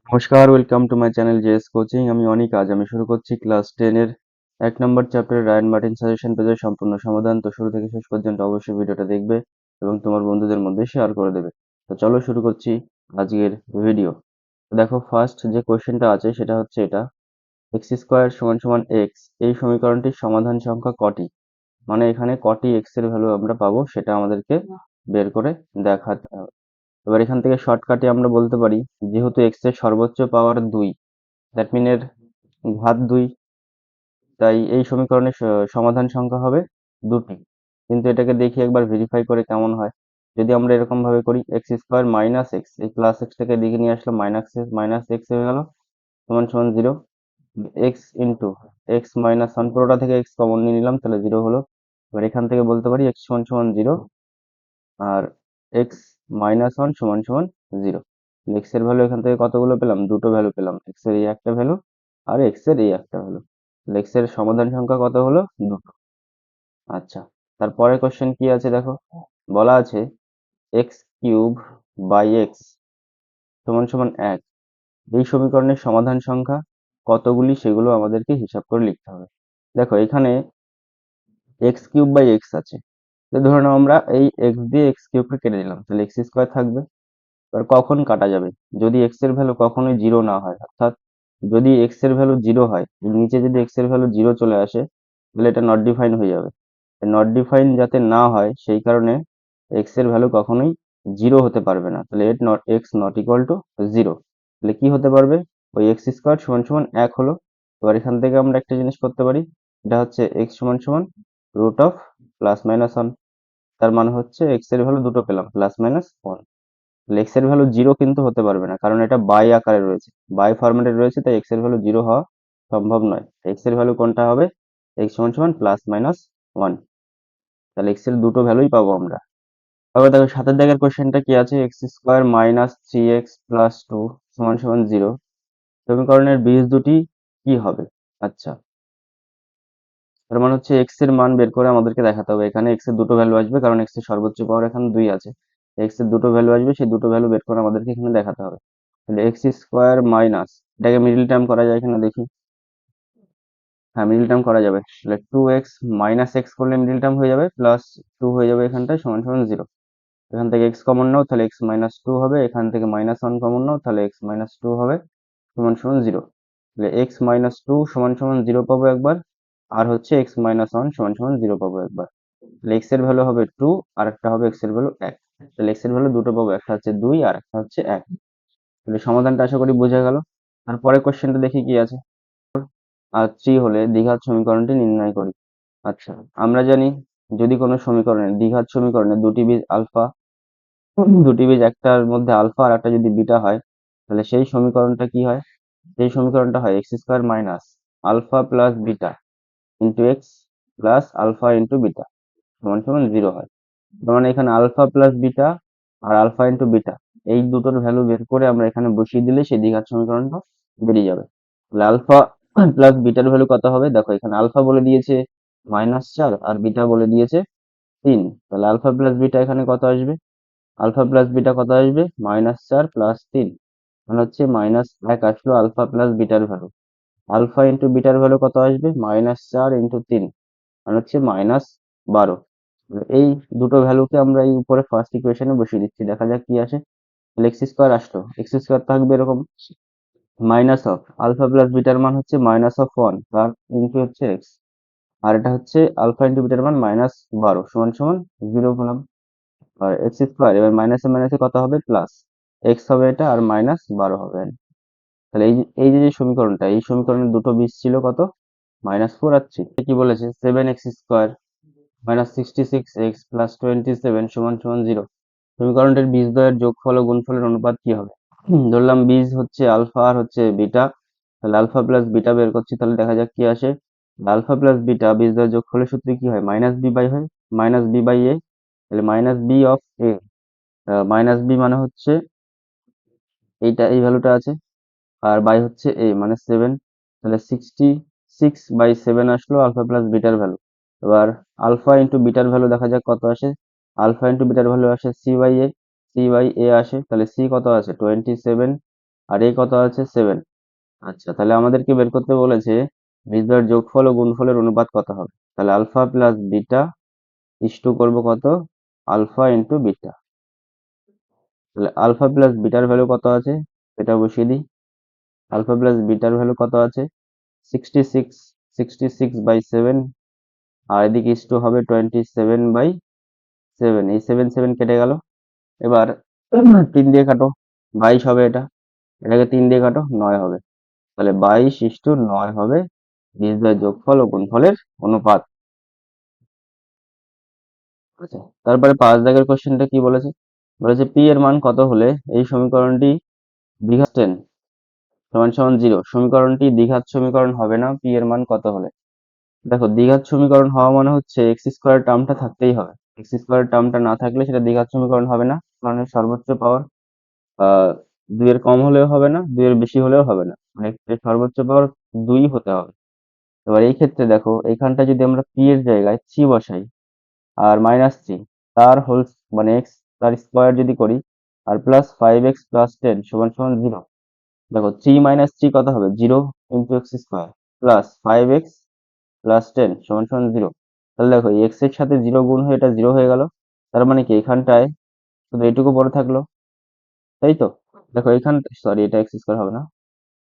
নমস্কার, welcome to my channel JS coaching. আমি অনিক। আজ আমি শুরু করছি ক্লাস 10 এর 1 নম্বর চ্যাপ্টারের রায়ান মার্টিন সাজেশন পেজের সম্পূর্ণ সমাধান। তো শুরু থেকে শেষ পর্যন্ত অবশ্যই ভিডিওটা দেখবে এবং তোমার বন্ধুদের মধ্যে শেয়ার করে দেবে। তো চলো শুরু করছি আজকের ভিডিও। তো দেখো, ফার্স্ট যে কোশ্চেনটা আছে সেটা হচ্ছে এটা, এক্স স্কোয়ার সমান সমান এক্স এই সমীকরণটির সমাধান সংখ্যা কটি? মানে এখানে কটি এক্স এর ভ্যালু আমরা পাবো সেটা আমাদেরকে বের করে দেখাতে হবে। এবার এখান থেকে শর্টকাটে আমরা বলতে পারি, যেহেতু এক্স এর সর্বোচ্চ পাওয়ার 2, দ্যাট মিন এর ঘাত 2, তাই এই সমীকরণের সমাধান সংখ্যা হবে 2টি। কিন্তু এটাকে দেখি একবার ভেরিফাই করে কেমন হয়। যদি আমরা এরকম ভাবে করি, এক্স স্কোয়ার মাইনাস এক্স, এই প্লাস এক্সটাকে দিকে নিয়ে আসলাম, মাইনাস এক্স হয়ে গেল, সমান সমান 0। X into x minus one, পুরোটা থেকে এক্স কমন নিয়ে নিলাম, তাহলে 0 হলো। এবার এখান থেকে বলতে পারি এক্স সমান সমান 0 আর এক্স মাইনাস ওয়ান সমান সমান 0। এক্স এর ভ্যালু এখান থেকে কতগুলো পেলাম? দুটো ভ্যালু পেলাম, এক্স এর এই একটা ভ্যালু আর এক্স এর এই একটা ভ্যালু। এক্স এর সমাধান সংখ্যা কত হলো? দুটো। আচ্ছা, তারপরে কোশ্চেন কি আছে দেখো, বলা আছে এক্স কিউব বাই এক্স সমান সমান 1 এই সমীকরণের সমাধান সংখ্যা কতগুলি সেগুলো আমাদেরকে হিসাব করে লিখতে হবে। দেখো এখানে এক্স কিউব বাই এক্স আছে, তো ধরে নাও আমরা এই এক্স দিয়ে এক্স কিউবকে কেটে দিলাম, তাহলে এক্স স্কোয়ার থাকবে। এবার কখন কাটা যাবে? যদি এক্স এর ভ্যালু কখনোই 0 না হয়, অর্থাৎ যদি এক্স এর ভ্যালু 0 হয়, নিচে যদি এক্স এর ভ্যালু 0 চলে আসে, তাহলে এটা নট ডিফাইন হয়ে যাবে। নট ডিফাইন যাতে না হয় সেই কারণে এক্স এর ভ্যালু কখনোই 0 হতে পারবে না, তাহলে এক্স নট ইকুয়াল টু 0। তাহলে কি হতে পারবে? ওই এক্স স্কোয়ার সমান সমান 1 হলো। এবার এখান থেকে আমরা একটা জিনিস করতে পারি, এটা হচ্ছে এক্স সমান সমান রুট অফ প্লাস মাইনাস 1। তার মানে হচ্ছে এক্স এর ভ্যালু দুটো পেলাম, প্লাস মাইনাস 1। এক্স এর ভ্যালু 0 কিন্তু হতে পারবে না, কারণ এটা বাই আকারে রয়েছে, বাই ফরম্যাটে রয়েছে, তাই এক্স এর ভ্যালু 0 হওয়া সম্ভব নয়। এক্স এর ভ্যালু কোনটা হবে? এক্স সমান সমান প্লাস মাইনাস 1। তাহলে এক্স এর দুটো ভ্যালুই পাবো আমরা। আবার দেখো সাতের দাগের কোশ্চেনটা কি আছে, x square minus 3x plus 2 সমান সমান 0 সমীকরণের বীজ দুটি কি হবে? আচ্ছা, তার মানে হচ্ছে এক্স এর মান বের করে আমাদেরকে দেখাতে হবে। এখানে এক্স এর দুটো ভ্যালু আসবে, কারণ এক্স এর সর্বোচ্চ পাওয়ার এখানে 2 আছে। এক্স এর দুটো ভ্যালু আসবে, সেই দুটো ভ্যালু বের করে আমাদেরকে এখানে দেখাতে হবে। তাহলে এক্স স্কোয়ার মাইনাস, এটাকে মিডিল টার্ম করা যায় কিনা দেখি। হ্যাঁ, মিডিল টার্ম করা যাবে। তাহলে 2x মাইনাস এক্স করলে মিডিল টার্ম হয়ে যাবে, প্লাস 2 হয়ে যাবে এখানটায়, সমান সমান 0। এখান থেকে এক্স কমন নাও, তাহলে এক্স মাইনাস 2 হবে। এখান থেকে মাইনাস 1 কমন নাও, তাহলে এক্স মাইনাস 2 হবে, সমান সমান 0। তাহলে এক্স মাইনাস 2 সমান সমান 0 পাবো একবার, আর হচ্ছে এক্স মাইনাস 1 সমান সমান 0 পাবো একবার। তাহলে এক্স এর ভ্যালু হবে 2 আর একটা হবে এক্স এর ভ্যালু 1। তাহলে এক্স এর ভ্যালু দুটো পাবো, একটা হচ্ছে 2 আর একটা হচ্ছে 1। তাহলে সমাধানটা আশা করি বোঝা গেল। তারপরে কোশ্চেনটা দেখি কি আছে। আর 3 হলে দ্বিঘাত সমীকরণটি নির্ণয় করি। আচ্ছা, আমরা জানি যদি কোনো সমীকরণে, দ্বিঘাত সমীকরণে দুটি বীজ আলফা, দুটি বীজ একটার মধ্যে আলফা আর একটা যদি বিটা হয়, তাহলে সেই সমীকরণটা কি হয়? সেই সমীকরণটা হয় x square minus alpha plus beta into x plus alpha into beta সমান সমান 0 হয়। তার মানে এখানে আলফা প্লাস বিটা আর আলফা ইন্টু বিটা এই দুটোর ভ্যালু বের করে আমরা এখানে বসিয়ে দিলে সেই দ্বিঘাত সমীকরণটা বেরিয়ে যাবে। তাহলে আলফা প্লাস বিটার ভ্যালু কত হবে? দেখো এখানে আলফা বলে দিয়েছে -4 আর বিটা বলে দিয়েছে 3। তাহলে আলফা প্লাস বিটা এখানে কত আসবে? আলফা প্লাস বিটা কত আসবে? -4 প্লাস 3, মানে হচ্ছে -1 আসলো আলফা প্লাস বিটার ভ্যালু। আলফা ইন্টু বিটার ভ্যালু কত আসবে? -4 ইন্টু 3, মানে হচ্ছে -12। এই দুটো ভ্যালুকে আমরা এই উপরে ফার্স্ট ইকুয়েশনে বসিয়ে দিচ্ছি, দেখা যাক কি আসে। এক্স স্কোয়ার আসলো, এক্স স্কোয়ার থাকবে এরকম, মাইনাস অফ আলফা প্লাস বিটার মান হচ্ছে -1 তার ইন্টু হচ্ছে এক্স, আর এটা হচ্ছে আলফা ইন্টু বিটার মান -12 সমান সমান 0 পেলাম। আর এক্স স্কোয়ার, এবার মাইনাসে মাইনাসে কত হবে? প্লাস এক্স হবে এটা, আর -12 হবে। তাহলে এই যে সমীকরণটা, এই সমীকরণের দুটো বীজ ছিল কত? -4 আর 3। কি বলেছে? 7x square minus 66x plus 27 সমান সমান 0 সমীকরণটির বীজদ্বয়ের যোগফল ও গুণফলের অনুপাত কি হবে? ধরলাম বীজ হচ্ছে আলফা আর হচ্ছে বিটা, তাহলে আলফা প্লাস বিটা বের করছি, তাহলে দেখা যাক কি আসে। আলফা প্লাস বিটা বীজদ্বয়ের যোগফলের সূত্রে কি হয়? Minus B by a. তাহলে minus b of a, minus b মানে হচ্ছে এইটা, এই ভ্যালুটা আছে, আর বাই হচ্ছে এ মানে 7। তাহলে 66/7 আসলো আলফা প্লাস বিটার ভ্যালু। এবার আলফা ইন্টু বিটার ভ্যালু দেখা যাক কত আসে। আলফা ইন্টু বিটার ভ্যালু আসে সি বাই এ, আসে, তাহলে সি কত আছে? 27 আর এ কত আছে 7। আচ্ছা, তাহলে আমাদেরকে বের করতে বলেছে বীজদ্বয়ের যোগফল ও গুণফলের অনুপাত কত হবে। তাহলে alpha plus beta is to করবো কত, আলফা ইন্টু বিটা। তাহলে আলফা প্লাস বিটার ভ্যালু কত আছে সেটা বসিয়ে দিই। আলফা প্লাস বিটার ভ্যালু কত আছে 66, 66/7। আর এদিকে ইস টু হবে 27/7। এই 7 7 কেটে গেল। এবার 3 দিয়ে কাটো, 22 হবে এটা। এটাকে 3 দিয়ে কাটো, 9 হবে। তাহলে 22:9 হবে বীজদ্বয়ের যোগফল ও গুণফলের অনুপাত। আচ্ছা, তারপরে 5 দাগের কোশ্চেনটা কি বলেছে, বলেছে পি এর মান কত হলে এই সমীকরণটি দ্বিঘাত 10 সমান সমান 0। সমীকরণটি দ্বিঘাত সমীকরণ হবে না পি এর মান কত হলে। দেখো, দ্বিঘাত সমীকরণ হওয়া মানে হচ্ছে এক্স স্কোয়ার টার্মটা থাকতেই হবে। এক্স স্কোয়ার টার্মটা না থাকলে সেটা দ্বিঘাত সমীকরণ হবে না, কারণ এর সর্বোচ্চ পাওয়ার 2 এর কম হলেও হবে না, 2 এর বেশি হলেও হবে না, মানে এর সর্বোচ্চ পাওয়ার 2 হতে হবে। এবার এই ক্ষেত্রে দেখো, এখানটা যদি আমরা পি এর জায়গায় 3 বসাই আর -3 তার হোল মানে এক্স তার স্কোয়ার যদি করি, আর প্লাস 5x প্লাস 10 সমান সমান 0। দেখো 3 - 3 কত হবে 0 into X square plus 5x plus 10 সমান সমান 0। তাহলে দেখো এক্স এর সাথে 0 গুণ হয়ে এটা 0 হয়ে গেল। তার মানে কি এখানটায় শুধু এইটুকু পড়ে থাকলো, তাই তো। দেখো এখান সরি, এটা এক্স স্কোয়ার হবে না,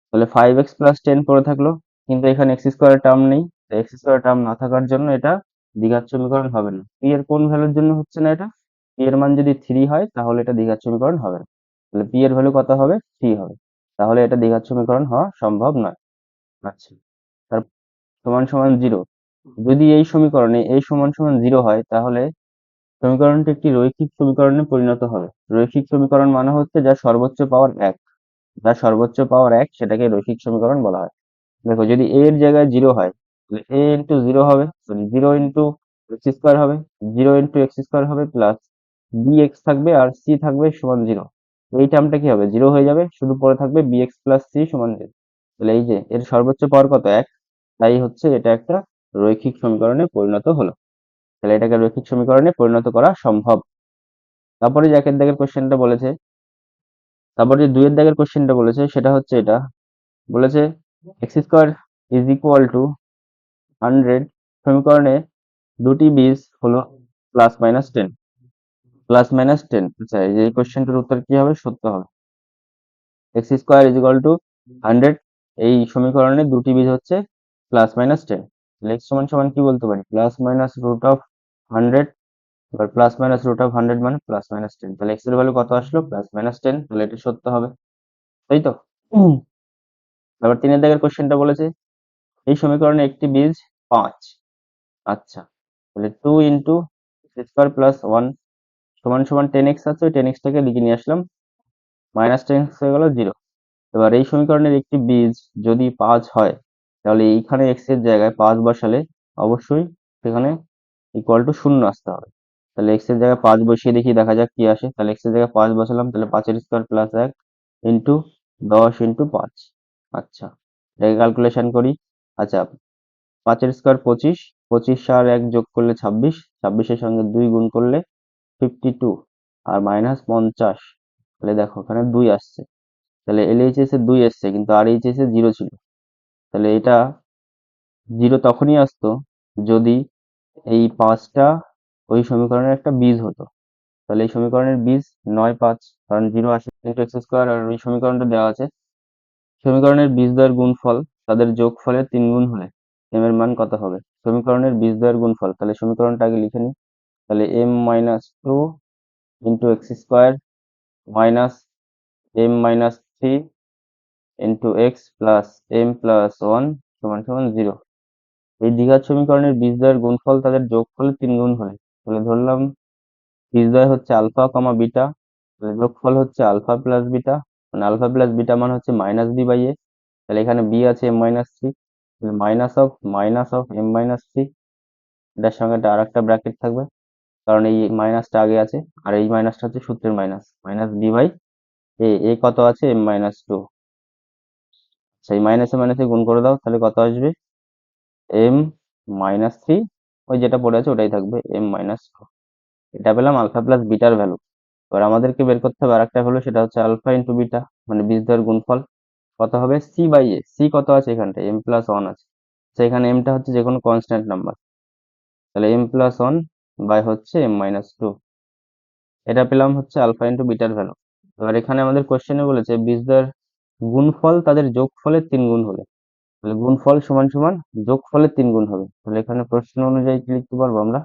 তাহলে 5x প্লাস 10 পড়ে থাকলো, কিন্তু এখানে এক্স স্কোয়ার টার্ম নেই। এক্স স্কোয়ার টার্ম না থাকার জন্য এটা দ্বিঘাত সমীকরণ হবে না। পি এর কোন ভ্যালুর জন্য হচ্ছে না এটা, পি এর মান যদি 3 হয় তাহলে এটা দ্বিঘাত সমীকরণ হবে না। তাহলে পি এর ভ্যালু কত হবে 3 হবে, তাহলে এটা দ্বিঘাত সমীকরণ হওয়া সম্ভব নয়। আচ্ছা, তার সমান সমান 0। যদি এই সমীকরণে এই সমান সমান 0 হয় তাহলে সমীকরণটি একটি রৈখিক সমীকরণে পরিণত হবে। রৈখিক সমীকরণ মানে হচ্ছে যার সর্বোচ্চ পাওয়ার 1, যার সর্বোচ্চ পাওয়ার 1 সেটাকে রৈখিক সমীকরণ বলা হয়। দেখো যদি a এর জায়গায় 0 হয় তাহলে a ইন্টু 0 হবে, সরি 0 ইন্টু এক্স স্কোয়ার হবে, 0 ইন্টু এক্স স্কোয়ার হবে প্লাস bx থাকবে আর c থাকবে সমান 0। এই টার্মটা কি হবে 0 হয়ে যাবে, শুধু পরে থাকবে bx প্লাস c সমান 0। তাহলে এই যে এর সর্বোচ্চ পাওয়ার কত 1, তাই হচ্ছে এটা একটা রৈখিক সমীকরণে পরিণত হলো। তাহলে এটাকে রৈখিক সমীকরণে পরিণত করা সম্ভব। তারপরে যে 1 দাগের কোশ্চেনটা বলেছে, তারপরে যে 2 দাগের কোশ্চেনটা বলেছে সেটা হচ্ছে এটা, বলেছে x square is equal two 100 সমীকরণে দুটি বীজ হলো +-10, +-10। আচ্ছা, এই কোশ্চেনটার উত্তর কি হবে, সত্য হবে। X square is equal two 100, এই সমীকরণে দুটি বীজ হচ্ছে +-10। এক্স সমান সমান কি বলতে পারি, +-√100। এবার +-√100 মানে +-10। তাহলে এক্স এর ভ্যালু কত আসলো +-10, তাহলে এটা সত্য হবে, তাই তো। তারপর 3 দাগের কোশ্চেনটা বলেছে এই সমীকরণে একটি বীজ 5। আচ্ছা, তাহলে 2 ইন্টু স্কোয়ার প্লাস 1 সমান সমান 10x আছে, ওই 10x টাকে লিখে নিয়ে আসলাম, -10x হয়ে গেল 0। এবার এই সমীকরণের একটি বীজ যদি 5 হয় তাহলে এইখানে x এর জায়গায় 5 বসালে অবশ্যই সেখানে ইকুয়াল টু 0 আসতে হবে। তাহলে x এর জায়গায় 5 বসিয়ে দেখি, দেখা যাক কি আসে। তাহলে x এর জায়গায় 5 বসালাম, তাহলে 5 এর স্কোয়ার প্লাস 1 ইন্টু 10 ইন্টু 5। আচ্ছা, এটাকে ক্যালকুলেশন করি। আচ্ছা, 5 এর স্কোয়ার 25, 25 আর 1 যোগ করলে 26, 26 এর সঙ্গে 2 গুণ করলে 52 আর -50। তাহলে দেখো এখানে 2 আসছে, তাহলে LHS এ 2 এসছে কিন্তু RHS এ 0 ছিল। তাহলে এটা 0 তখনই আসতো যদি এই 5টা ওই সমীকরণের একটা বীজ হতো। তাহলে এই সমীকরণের বীজ 9, 5, কারণ 0 আসে কিন্তু এক্স স্কোয়ার, আর ওই সমীকরণটা দেওয়া আছে সমীকরণের বীজদ্বয়ের গুণফল তাদের যোগফলের 3 গুণ হলে m এর মান কত হবে। সমীকরণের বীজদ্বয়ের গুণফল, তাহলে সমীকরণটা আগে লিখে নিই। তাহলে m-2 into X square minus m-3 into x plus m plus 1 সমান সমান 0। এই দ্বিঘাত সমীকরণের বীজদ্বয়ের গুণফল তাদের যোগফলের 3 গুণ হয়। তাহলে ধরলাম বীজদ্বয় হচ্ছে আলফা কমা বিটা, তাহলে যোগফল হচ্ছে আলফা প্লাস বিটা, মানে আলফা প্লাস বিটা মান হচ্ছে -b/a। তাহলে এখানে b আছে m-3, মাইনাস অফ m-3, এটার সঙ্গে একটা আর একটা ব্র্যাকেট থাকবে কারণ এই মাইনাসটা আগে আছে, আর এই মাইনাসটা হচ্ছে সূত্রের মাইনাস, -b/a কত আছে m-2। সেই মাইনাসে মাইনাসে গুণ করে দাও, তাহলে কত আসবে m-3, ওই যেটা পড়ে আছে ওটাই থাকবে m-2। এটা পেলাম আলফা প্লাস বিটার ভ্যালু। এবার আমাদেরকে বের করতে হবে আরেকটা ভ্যালু, সেটা হচ্ছে আলফা ইন্টু বিটা। মানে বীজদ্বয়ের গুণফল কত হবে? C by A. সি কত আছে এখানটায়? এম প্লাস ওয়ান আছে। তো এখানে এমটা হচ্ছে যে কোনো কনস্ট্যান্ট নাম্বার, তাহলে এম প্লাস ওয়ান বাই হচ্ছে এম মাইনাস টু। এটা পেলাম হচ্ছে আলফা ইন্টু বিটার ভ্যালু। এবার এখানে আমাদের কোশ্চেনে বলেছে বীজদ্বয়ের গুণফল তাদের যোগফলের 3 গুণ হলে, তাহলে গুণফল সমান সমান যোগফলের 3 গুণ হবে। তাহলে এখানে প্রশ্ন অনুযায়ী কি লিখতে পারবো আমরা?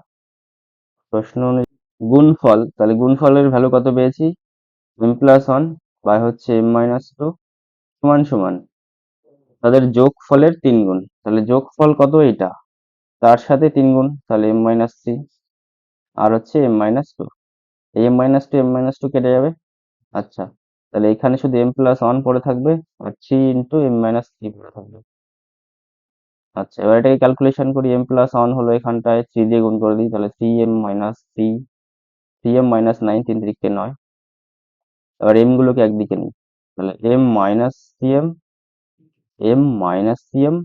প্রশ্ন অনুযায়ী গুণফল, তাহলে গুণফলের ভ্যালু কত পেয়েছি? এম প্লাস ওয়ান বাই হচ্ছে এম মাইনাস টু সমান সমান তাদের যোগফলের 3 গুণ। তাহলে যোগফল কত? এটা তার সাথে 3 গুণ, তাহলে এম মাইনাস থ্রি আর হচ্ছে m minus two. M minus two m minus two কেটে যাবে। আচ্ছা, তাহলে এখানে শুধু এম প্লাস ওয়ান পড়ে থাকবে আর three into M minus three পড়ে থাকবে। আচ্ছা, এবার এটাকে ক্যালকুলেশন করি। এম প্লাস ওয়ান হলো এখানটায় থ্রি দিয়ে গুণ করে দিই, তাহলে three M minus three, three M minus nine, তিন দিকে নয়। এবার এম গুলোকে একদিকে নিই, তাহলে M minus three M, M minus three M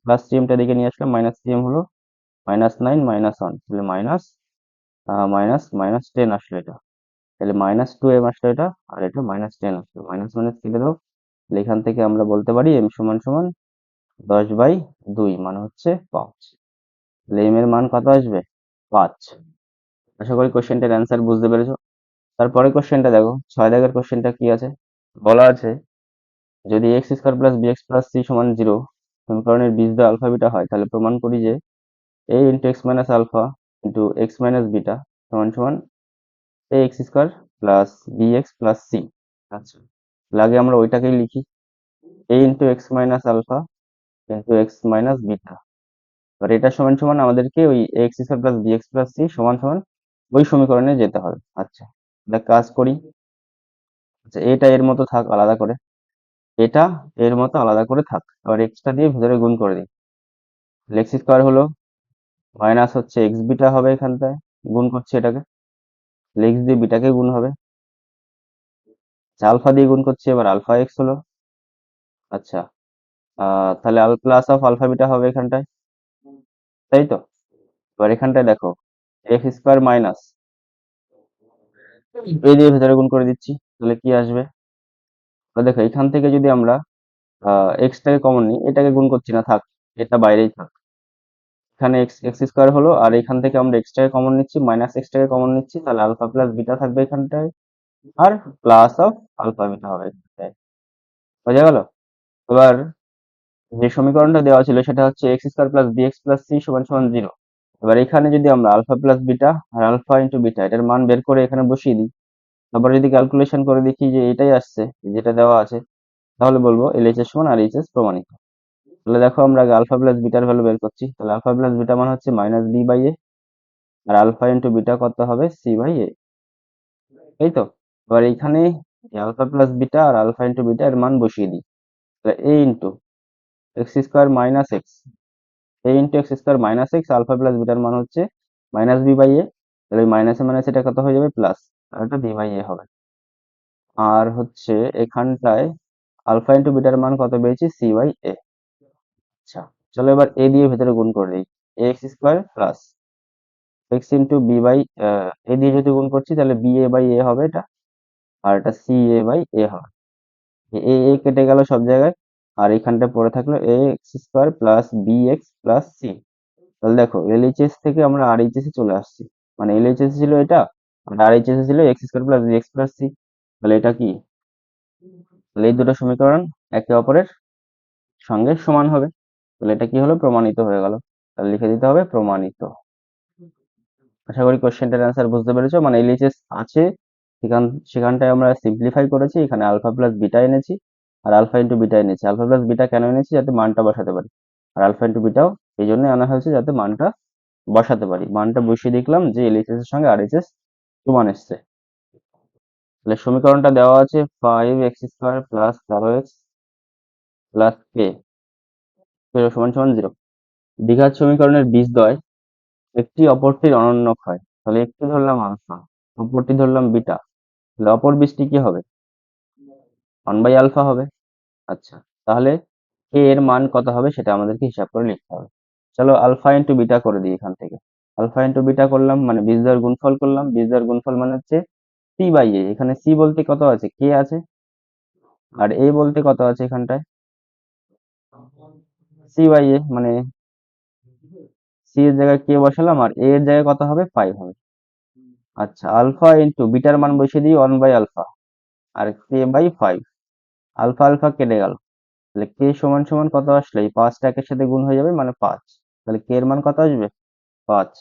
plus three এমটা দিকে নিয়ে আসলাম, মাইনাস থ্রি এম হলো মাইনাস নাইন মাইনাস ওয়ান, তাহলে মাইনাস মাইনাস মাইনাস টেন আসলো এটা। তাহলে মাইনাস টু এম আসলো এটা, আর এটা মাইনাস টেন আসলো। মাইনাস মাইনাস কেটে দাও, তাহলে এখান থেকে আমরা বলতে পারি এম সমান সমান 10/2, মানে হচ্ছে 5। তাহলে এম এর মান কত আসবে? 5। আশা করি কোশ্চেনটার অ্যান্সার বুঝতে পেরেছো। তারপরে কোশ্চেনটা দেখো, 6 দাগের কোশ্চেনটা কি আছে? বলা আছে যদি x square plus B x plus C সমান 0 সমীকরণের বীজদ্বয় আলফা বিটা হয়, তাহলে প্রমাণ করি যে A into x minus alpha into x minus beta সমান সমান A X square plus B x plus C. আচ্ছা, তাহলে আগে আমরা ওইটাকেই লিখি, A into x minus alpha into x minus beta. এবার এটা সমান সমান আমাদেরকে ওই X square plus B x plus C সমান সমান ওই সমীকরণে যেতে হবে। আচ্ছা, তাহলে কাজ করি। আচ্ছা, এটা এর মতো থাক আলাদা করে, এটা এর মতো আলাদা করে থাক। এবার এক্সটা দিয়ে ভেতরে গুণ করে দিই, এক্স স্কোয়ার হলো মাইনাস হচ্ছে এক্স বিটা হবে এখানটায়, গুণ করছি এটাকে, এক্স দিয়ে বিটাকে গুণ হবে। আলফা দিয়ে গুণ করছি, এবার আলফা এক্স হলো। আচ্ছা, তাহলে আল প্লাস অফ আলফা বিটা হবে এখানটায়, তাই তো? এবার এখানটায় দেখো এক্স স্কোয়ার মাইনাস এ দিয়ে ভেতরে গুণ করে দিচ্ছি, তাহলে কি আসবে? এবার দেখো এখান থেকে যদি আমরা এক্সটাকে কমন নিই, এটাকে গুণ করছি না, থাক, এটা বাইরেই থাক। এখানে এক্স এক্স স্কোয়ার হলো, আর এখান থেকে আমরা এক্সটাকে কমন নিচ্ছি, মাইনাস এক্সটাকে কমন নিচ্ছি, তাহলে আলফা প্লাস বিটা থাকবে এখানটায়, আর প্লাস অফ আলফা বিটা হবে এখানটায়। বোঝা গেল? এবার যে সমীকরণটা দেওয়া ছিল সেটা হচ্ছে x square plus B x plus C সমান সমান 0। এবার এখানে যদি আমরা আলফা প্লাস বিটা আর আলফা ইন্টু বিটা এটার মান বের করে এখানে বসিয়ে দিই, তারপর যদি ক্যালকুলেশন করে দেখি যে এটাই আসছে যেটা দেওয়া আছে, তাহলে বলবো এলএইচএস সমান আরএইচএস প্রমাণিত। তাহলে দেখো আমরা আগে আলফা প্লাস বিটার ভ্যালু বের করছি, তাহলে আলফা প্লাস বিটা মান হচ্ছে মাইনাস বি বাই এ, আর আলফা ইন্টু বিটা কত হবে? সি বাই এ, এই তো? এবার এইখানে আলফা প্লাস বিটা আর আলফা ইন্টু বিটা এর মান বসিয়ে দিই, তাহলে A into X square minus X, A into X square minus X, alpha plus বিটার মান হচ্ছে মাইনাস বি বাই এ, তাহলে মাইনাসে মাইনাস এটা কত হয়ে যাবে? প্লাস, আর এটা বি বাই এ হবে। আর হচ্ছে এখানটায় আলফা ইন্টু বিটার মান কত পেয়েছি? C by A. আচ্ছা, চলো এবার এ দিয়ে ভেতরে গুণ করে দিই, X square plus X into B by, A দিয়ে যদি গুণ করছি তাহলে বি এ বাই এ হবে এটা, আর এটা সি এ বাই এ হবে। এ কেটে গেল সব জায়গায়, আর এখানটা পড়ে থাকলো A X square plus B x plus C. তাহলে দেখো এলএইচএস থেকে আমরা আরএইচএস এ চলে আসছি, মানে এলএইচএস ছিল এটা, আর আরএইচএস ছিল x square plus B x plus C. তাহলে এটা কি? তাহলে এই দুটো সমীকরণ একে অপরের সঙ্গে সমান হবে, তাহলে এটা কি হলো? প্রমাণিত হয়ে গেল। তাহলে লিখে দিতে হবে প্রমাণিত। আশা করি কোশ্চেনটার অ্যান্সার বুঝতে পেরেছো। মানে এলএইচএস আছে, সেখানটায় আমরা সিম্পলিফাই করেছি, এখানে আলফা প্লাস বিটা এনেছি আর আলফা ইন্টু বিটা এনেছি। আলফা প্লাস বিটা কেন এনেছি? যাতে মানটা বসাতে পারি, আর আলফা ইন্টু বিটাও এই জন্য আনা হয়েছে যাতে মানটা বসাতে পারি। মানটা বসিয়ে দেখলাম যে এলএইচএস এর সঙ্গে আরএইচএস সমান এসছে। তাহলে সমীকরণটা দেওয়া আছে 5x² প্লাস 12x প্লাস কে সমান সমান 0। দ্বিঘাত সমীকরণের বীজদ্বয় একটি অপরটির অনন্যক হয়, তাহলে একটি ধরলাম আলফা, অপরটি ধরলাম বিটা, তাহলে অপর বীজটি কি হবে? 1/আলফা হবে। আচ্ছা, তাহলে কে এর মান কত হবে সেটা আমাদেরকে হিসাব করে লিখতে হবে। চলো আলফা ইন্টু বিটা করে দিই এখান থেকে। আলফা ইন্টু বিটা করলাম মানে বীজদ্বয়ের গুণফল করলাম, বীজদ্বয়ের গুণফল মানে হচ্ছে সি বাই এ। এখানে সি বলতে কত আছে? কে আছে, আর এ বলতে কত আছে এখানটায়, সি বাই এ, মানে সি এর জায়গায় কে বসালাম আর এ এর জায়গায় কত হবে, 5 হবে। আচ্ছা, আলফা ইন্টু বিটার মান বসিয়ে দিই 1/α, আর কে বাই 5, আলফা আলফা কেটে গেল, তাহলে কে সমান সমান কত আসলে, এই 5টা একের সাথে গুণ হয়ে যাবে মানে 5, তাহলে কে এর মান কত আসবে, 5।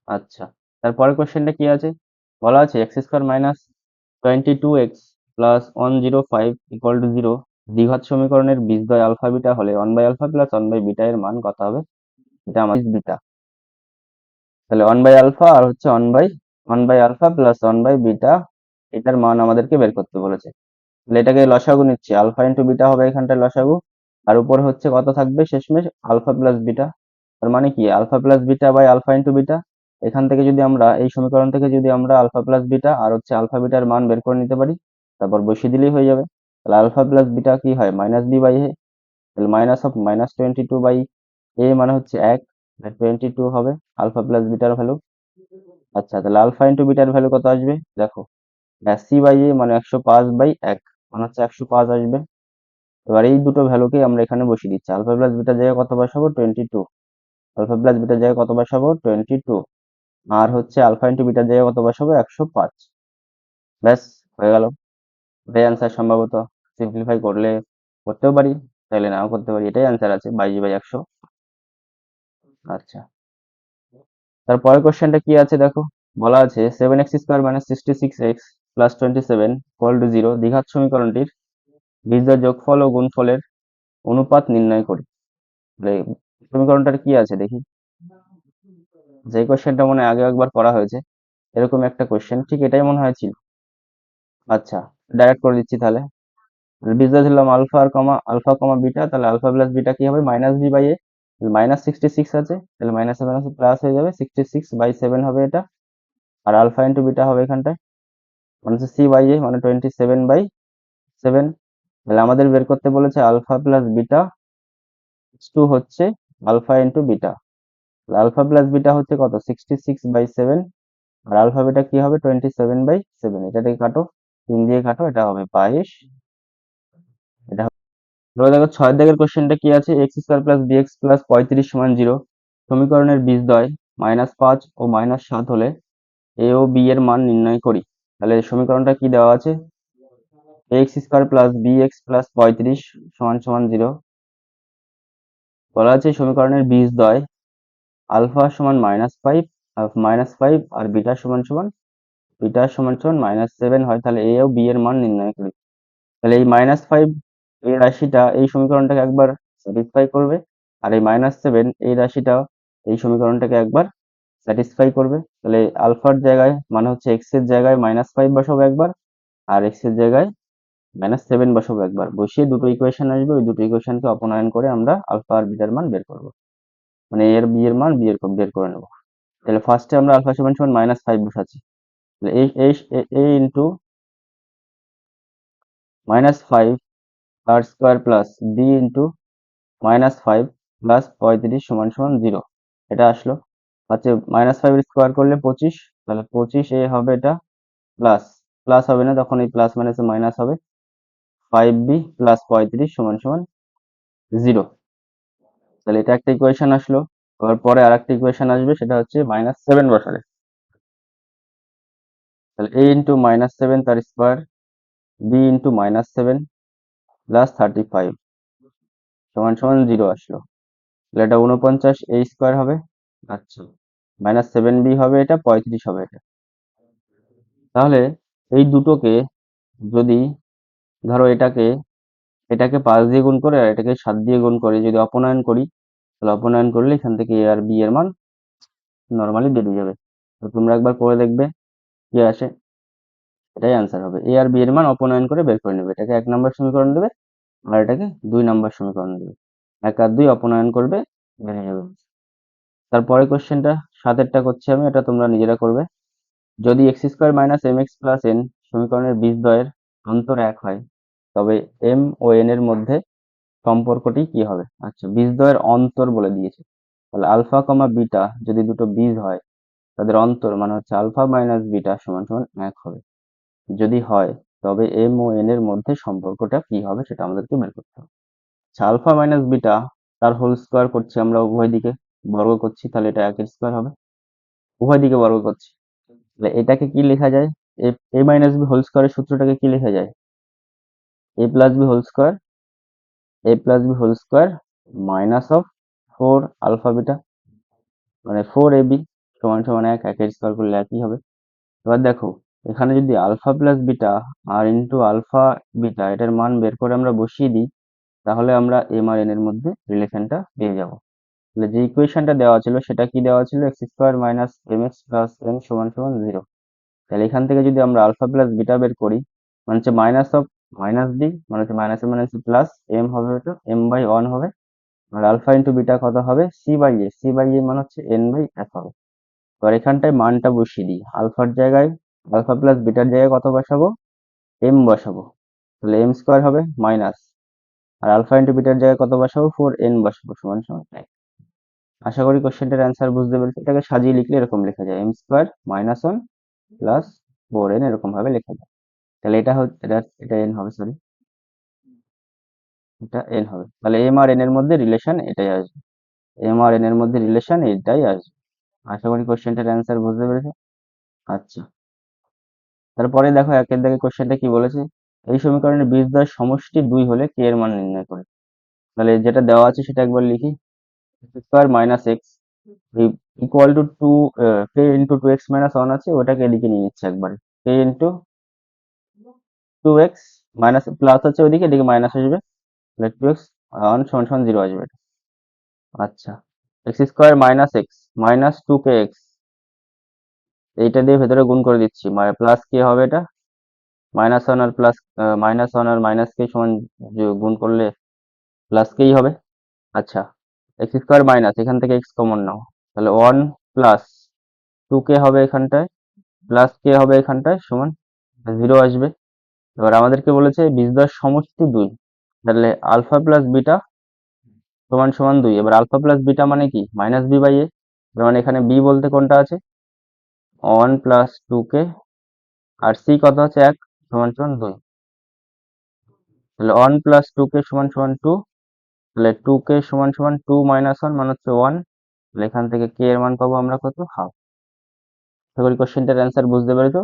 আচ্ছা, তারপরের কোশ্চেনটা কি আছে, বলা আছে x square minus 22x plus 105 equal to 0 দ্বিঘাত সমীকরণের বীজদ্বয় আলফা বিটা হলে 1/α প্লাস 1/β এর মান কত হবে, এটা আমার বিটা, তাহলে 1/α আর হচ্ছে 1/α প্লাস 1/β, এটার মান আমাদেরকে বের করতে বলেছে। তাহলে এটাকে লসাগু নিচ্ছি, আলফা ইন্টু বিটা হবে এখানটায় লসাগু, আর উপর হচ্ছে কত থাকবে শেষমেশ, আলফা প্লাস বিটা। তার মানে কি, alpha plus beta by alpha into beta, এখান থেকে যদি আমরা এই সমীকরণ থেকে যদি আমরা আলফা প্লাস বিটা আর হচ্ছে আলফা বিটার মান বের করে নিতে পারি, তারপর বসিয়ে দিলেই হয়ে যাবে। তাহলে আলফা প্লাস বিটা কি হয়, মাইনাস বি বাই এ, তাহলে মাইনাস অফ -22 বাই এ মানে হচ্ছে 1, 22 হবে আলফা প্লাস বিটার ভ্যালু। আচ্ছা, তাহলে আলফা ইন্টু বিটার ভ্যালু কত আসবে দেখো, সি বাই এ মানে 105/1, মানে হচ্ছে 105 আসবে। এবার এই দুটো ভ্যালুকে আমরা এখানে বসিয়ে দিচ্ছি, আলফা প্লাস বিটার জায়গায় কত বসাবো, 22, আলফা প্লাস বিটার জায়গায় কত বসাবো, 22, আর হচ্ছে আলফা ইন্টু বিটার জায়গায় কত বসাবো, 105। ব্যাস, হয়ে গেল, এটাই অ্যান্সার। সম্ভবত সিম্পলিফাই করলে করতেও পারি, তাইলে নাও করতে পারি, এটাই অ্যান্সার আছে, 22/100। আচ্ছা, তারপরের কোশ্চেনটা কি আছে দেখো, বলা আছে 7x² minus 66x plus 27 equal to 0 দ্বিঘাত সমীকরণটির বীজদ্বয় যোগফল ও গুণফলের অনুপাত নির্ণয় করি। তাহলে সমীকরণটার কি আছে দেখি, যে কোশ্চেনটা মনে হয় আগে একবার করা হয়েছে, এরকম একটা কোশ্চেন ঠিক এটাই মনে হয় ছিল। আচ্ছা, ডাইরেক্ট করে দিচ্ছি তাহলে, বীজদ্বয় ধরলাম আলফা আর আলফা কমা বিটা, তাহলে আলফা প্লাস বিটা কি হবে, মাইনাস বি বাই এ, -66 আছে, তাহলে মাইনাস মাইনাস প্লাস হয়ে যাবে, 66/7 হবে এটা, আর আলফা ইন্টু বিটা হবে এখানটায়, মানে হচ্ছে সি বাই এ মানে 27/7। তাহলে আমাদের বের করতে বলেছে আলফা প্লাস বিটা টু হচ্ছে alpha into beta, alpha plus beta হচ্ছে কত, 66/7, আর আলফা বিটা কি হবে, 27/7, এটা থেকে কাটো, 3 দিয়ে কাটো, এটা হবে 22। এটা এবার দেখো 6 দাগের কোশ্চেনটা কি আছে, x² প্লাস bx প্লাস 35 সমান 0 সমীকরণের বীজদ্বয় -5 ও -7 হলে a ও b এর মান নির্ণয় করি। তাহলে সমীকরণটা কি দেওয়া আছে, x² প্লাস bx প্লাস 35 সমান সমান 0, বলা আছে সমীকরণের বীজদ্বয় আলফা সমান -5 আর বিটা সমান -7 হয়, তাহলে a ও b এর মান নির্ণয় করি। তাহলে এই -5 এই রাশিটা এই সমীকরণটাকে একবার স্যাটিসফাই করবে, আর এই -7 এই রাশিটা এই সমীকরণটাকে একবার স্যাটিসফাই করবে। তাহলে আলফার জায়গায় মানে হচ্ছে এক্স এর জায়গায় -5 বসাবো একবার, আর এক্স এর জায়গায় -7 বসাবো একবার, বসিয়ে দুটো ইকুয়েশন আসবে, ওই দুটো ইকুয়েশনকে অপনয়ন করে আমরা আলফা আর বিটার মান বের করবো, মানে এর বি এর মান বের করে নেবো। তাহলে ফার্স্টে আমরা আলফা সমান সমান -5 বসাচ্ছি, তাহলে এ ইন্টু -5 আর square plus B into -5 plus 35 সমান সমান 0, এটা আসলো। আচ্ছা, -5 এর স্কোয়ার করলে 25, তাহলে 25 এ হবে এটা, প্লাস প্লাস হবে না, তখন এই প্লাস মাইনাসে মাইনাস হবে, 5b প্লাস 35 সমান সমান 0। তাহলে এটা একটা ইকুয়েশন আসলো। এবার পরে আর একটা ইকুয়েশন আসবে, সেটা হচ্ছে -7 বসালে, তাহলে a ইন্টু -7 তার স্কোয়ার, b ইন্টু -7 প্লাস 35 সমান সমান 0 আসলো। তাহলে এটা 49 a স্কোয়ার হবে। আচ্ছা, -7b হবে, এটা 35 হবে এটা। তাহলে এই দুটোকে যদি ধরো এটাকে এটাকে 5 দিয়ে গুণ করে আর এটাকে 7 দিয়ে গুণ করে যদি অপনয়ন করি, তাহলে অপনয়ন করলে এখান থেকে a আর b এর মান নর্মালি বেরিয়ে যাবে। তো তোমরা একবার করে দেখবে কি আসে, এটাই অ্যান্সার হবে, a আর b এর মান অপনয়ন করে বের করে নেবে, এটাকে 1 নম্বর সমীকরণ দেবে আর এটাকে 2 নম্বর সমীকরণ দেবে, 1 আর 2 অপনয়ন করবে, বেরিয়ে যাবে। তারপরে কোশ্চেনটা 7এরটা করছি আমি, এটা তোমরা নিজেরা করবে। যদি x² minus mx plus n সমীকরণের বীজদ্বয়ের অন্তর 1 হয়, তবে m ও n এর মধ্যে সম্পর্কটি কি হবে। আচ্ছা, বীজদ্বয়ের অন্তর বলে দিয়েছে, তাহলে আলফা কমা বিটা যদি দুটো বীজ হয়, তাদের অন্তর মানে হচ্ছে আলফা মাইনাস বিটা সমান সমান 1 হবে। যদি হয়, তবে এম ও এন এর মধ্যে সম্পর্কটা কি হবে সেটা আমাদেরকে বের করতে হবে। আলফা মাইনাস বিটা তার হোল স্কোয়ার করছি আমরা, উভয় দিকে বর্গ করছি, তাহলে এটা একের স্কোয়ার হবে। উভয় দিকে বর্গ করছি, তাহলে এটাকে কি লেখা যায়? এ মাইনাস বি হোল স্কোয়ারের সূত্রটাকে কি লেখা যায়? A plus B whole square, A plus B whole square minus of 4 alpha beta, মানে 4ab সমান সমান 1, একের স্কোয়ার করলে একই হবে। এবার দেখো, এখানে যদি আলফা প্লাস বিটা আর ইন্টু আলফা বিটা এটার মান বের করে আমরা বসিয়ে দিই, তাহলে আমরা এম আর এন এর মধ্যে রিলেশনটা পেয়ে যাব। তাহলে যে ইকুয়েশনটা দেওয়া ছিল সেটা কি দেওয়া ছিল? X square minus m x plus n সমান সমান 0। তাহলে এখান থেকে যদি আমরা আলফা প্লাস বিটা বের করি, মানে হচ্ছে মাইনাস অফ মাইনাস ডি, মানে হচ্ছে মাইনাসে মাইনাসে প্লাস এম হবে, ওটা এম বাই 1 হবে। আর আলফা ইন্টু বিটা কত হবে? C by A, C by A মানে হচ্ছে এন বাই এফ হবে। এবার এখানটায় মানটা বসিয়ে দিই, আলফার জায়গায় আলফা প্লাস বিটার জায়গায় কত বসাবো? এম বসাবো, তাহলে এম স্কোয়ার হবে মাইনাস, আর আলফা ইন্টু বিটার জায়গায় কত বসাবো? 4n বসাবো সমান সমান 1। আশা করি কোশ্চেনটার অ্যান্সার বুঝতে পেরেছি। এটাকে সাজিয়ে লিখলে এরকম লেখা যায়, M square minus 1 plus 4n এরকম ভাবে লেখা যায়। তাহলে এটা হচ্ছে এটা এন হবে, সরি এটা এন হবে। তাহলে এম আর এন এর মধ্যে রিলেশন এটাই আসবে, এম আর এন এর মধ্যে রিলেশন এটাই আসবে। আশা করি কোশ্চেনটার অ্যান্সার বুঝতে পেরেছো। আচ্ছা, তারপরে দেখো একের দাগে কোশ্চেনটা কি বলেছে? এই সমীকরণের বীজদ্বয়ের সমষ্টি 2 হলে কে এর মান নির্ণয় করে। তাহলে যেটা দেওয়া আছে সেটা একবার লিখি, square minus x equal to 2 K into 2x minus 1 আছে, ওটাকে এদিকে নিয়ে নিচ্ছে একবারে, কে ইন্টু 2x মাইনাস প্লাস আছে ওইদিকে, এদিকে মাইনাস আসবে, তাহলে 2x 1 সমান সমান 0 আসবে এটা। আচ্ছা, x square minus x minus 2kx, এইটা দিয়ে ভেতরে গুণ করে দিচ্ছি, প্লাস কে হবে এটা, মাইনাস 1 আর প্লাস মাইনাস 1 আর মাইনাস কে সমান গুণ করলে প্লাস কেই হবে। আচ্ছা, এক্স স্কোয়ার মাইনাস, এখান থেকে এক্স কমন নাও, তাহলে 1 প্লাস 2k হবে এখানটায়, প্লাস কে হবে এখানটায়, সমান 0 আসবে। এবার আমাদেরকে বলেছে বীজদ্বয়ের সমষ্টি 2, তাহলে আলফা প্লাস বিটা সমান সমান 2। এবার আলফা প্লাস বিটা মানে কি? মাইনাস বি বাই এ, মানে এখানে বি বলতে কোনটা আছে? 1 প্লাস 2k, আর সি কত আছে? 1 সমান সমান 2। তাহলে 1 প্লাস 2k সমান সমান 2, তাহলে 2k সমান সমান 2 মাইনাস 1 মানে হচ্ছে 1। তাহলে এখান থেকে কে এর মান পাবো আমরা কত? হাফ। আশা করি কোশ্চেনটার অ্যান্সার বুঝতে পেরেছো।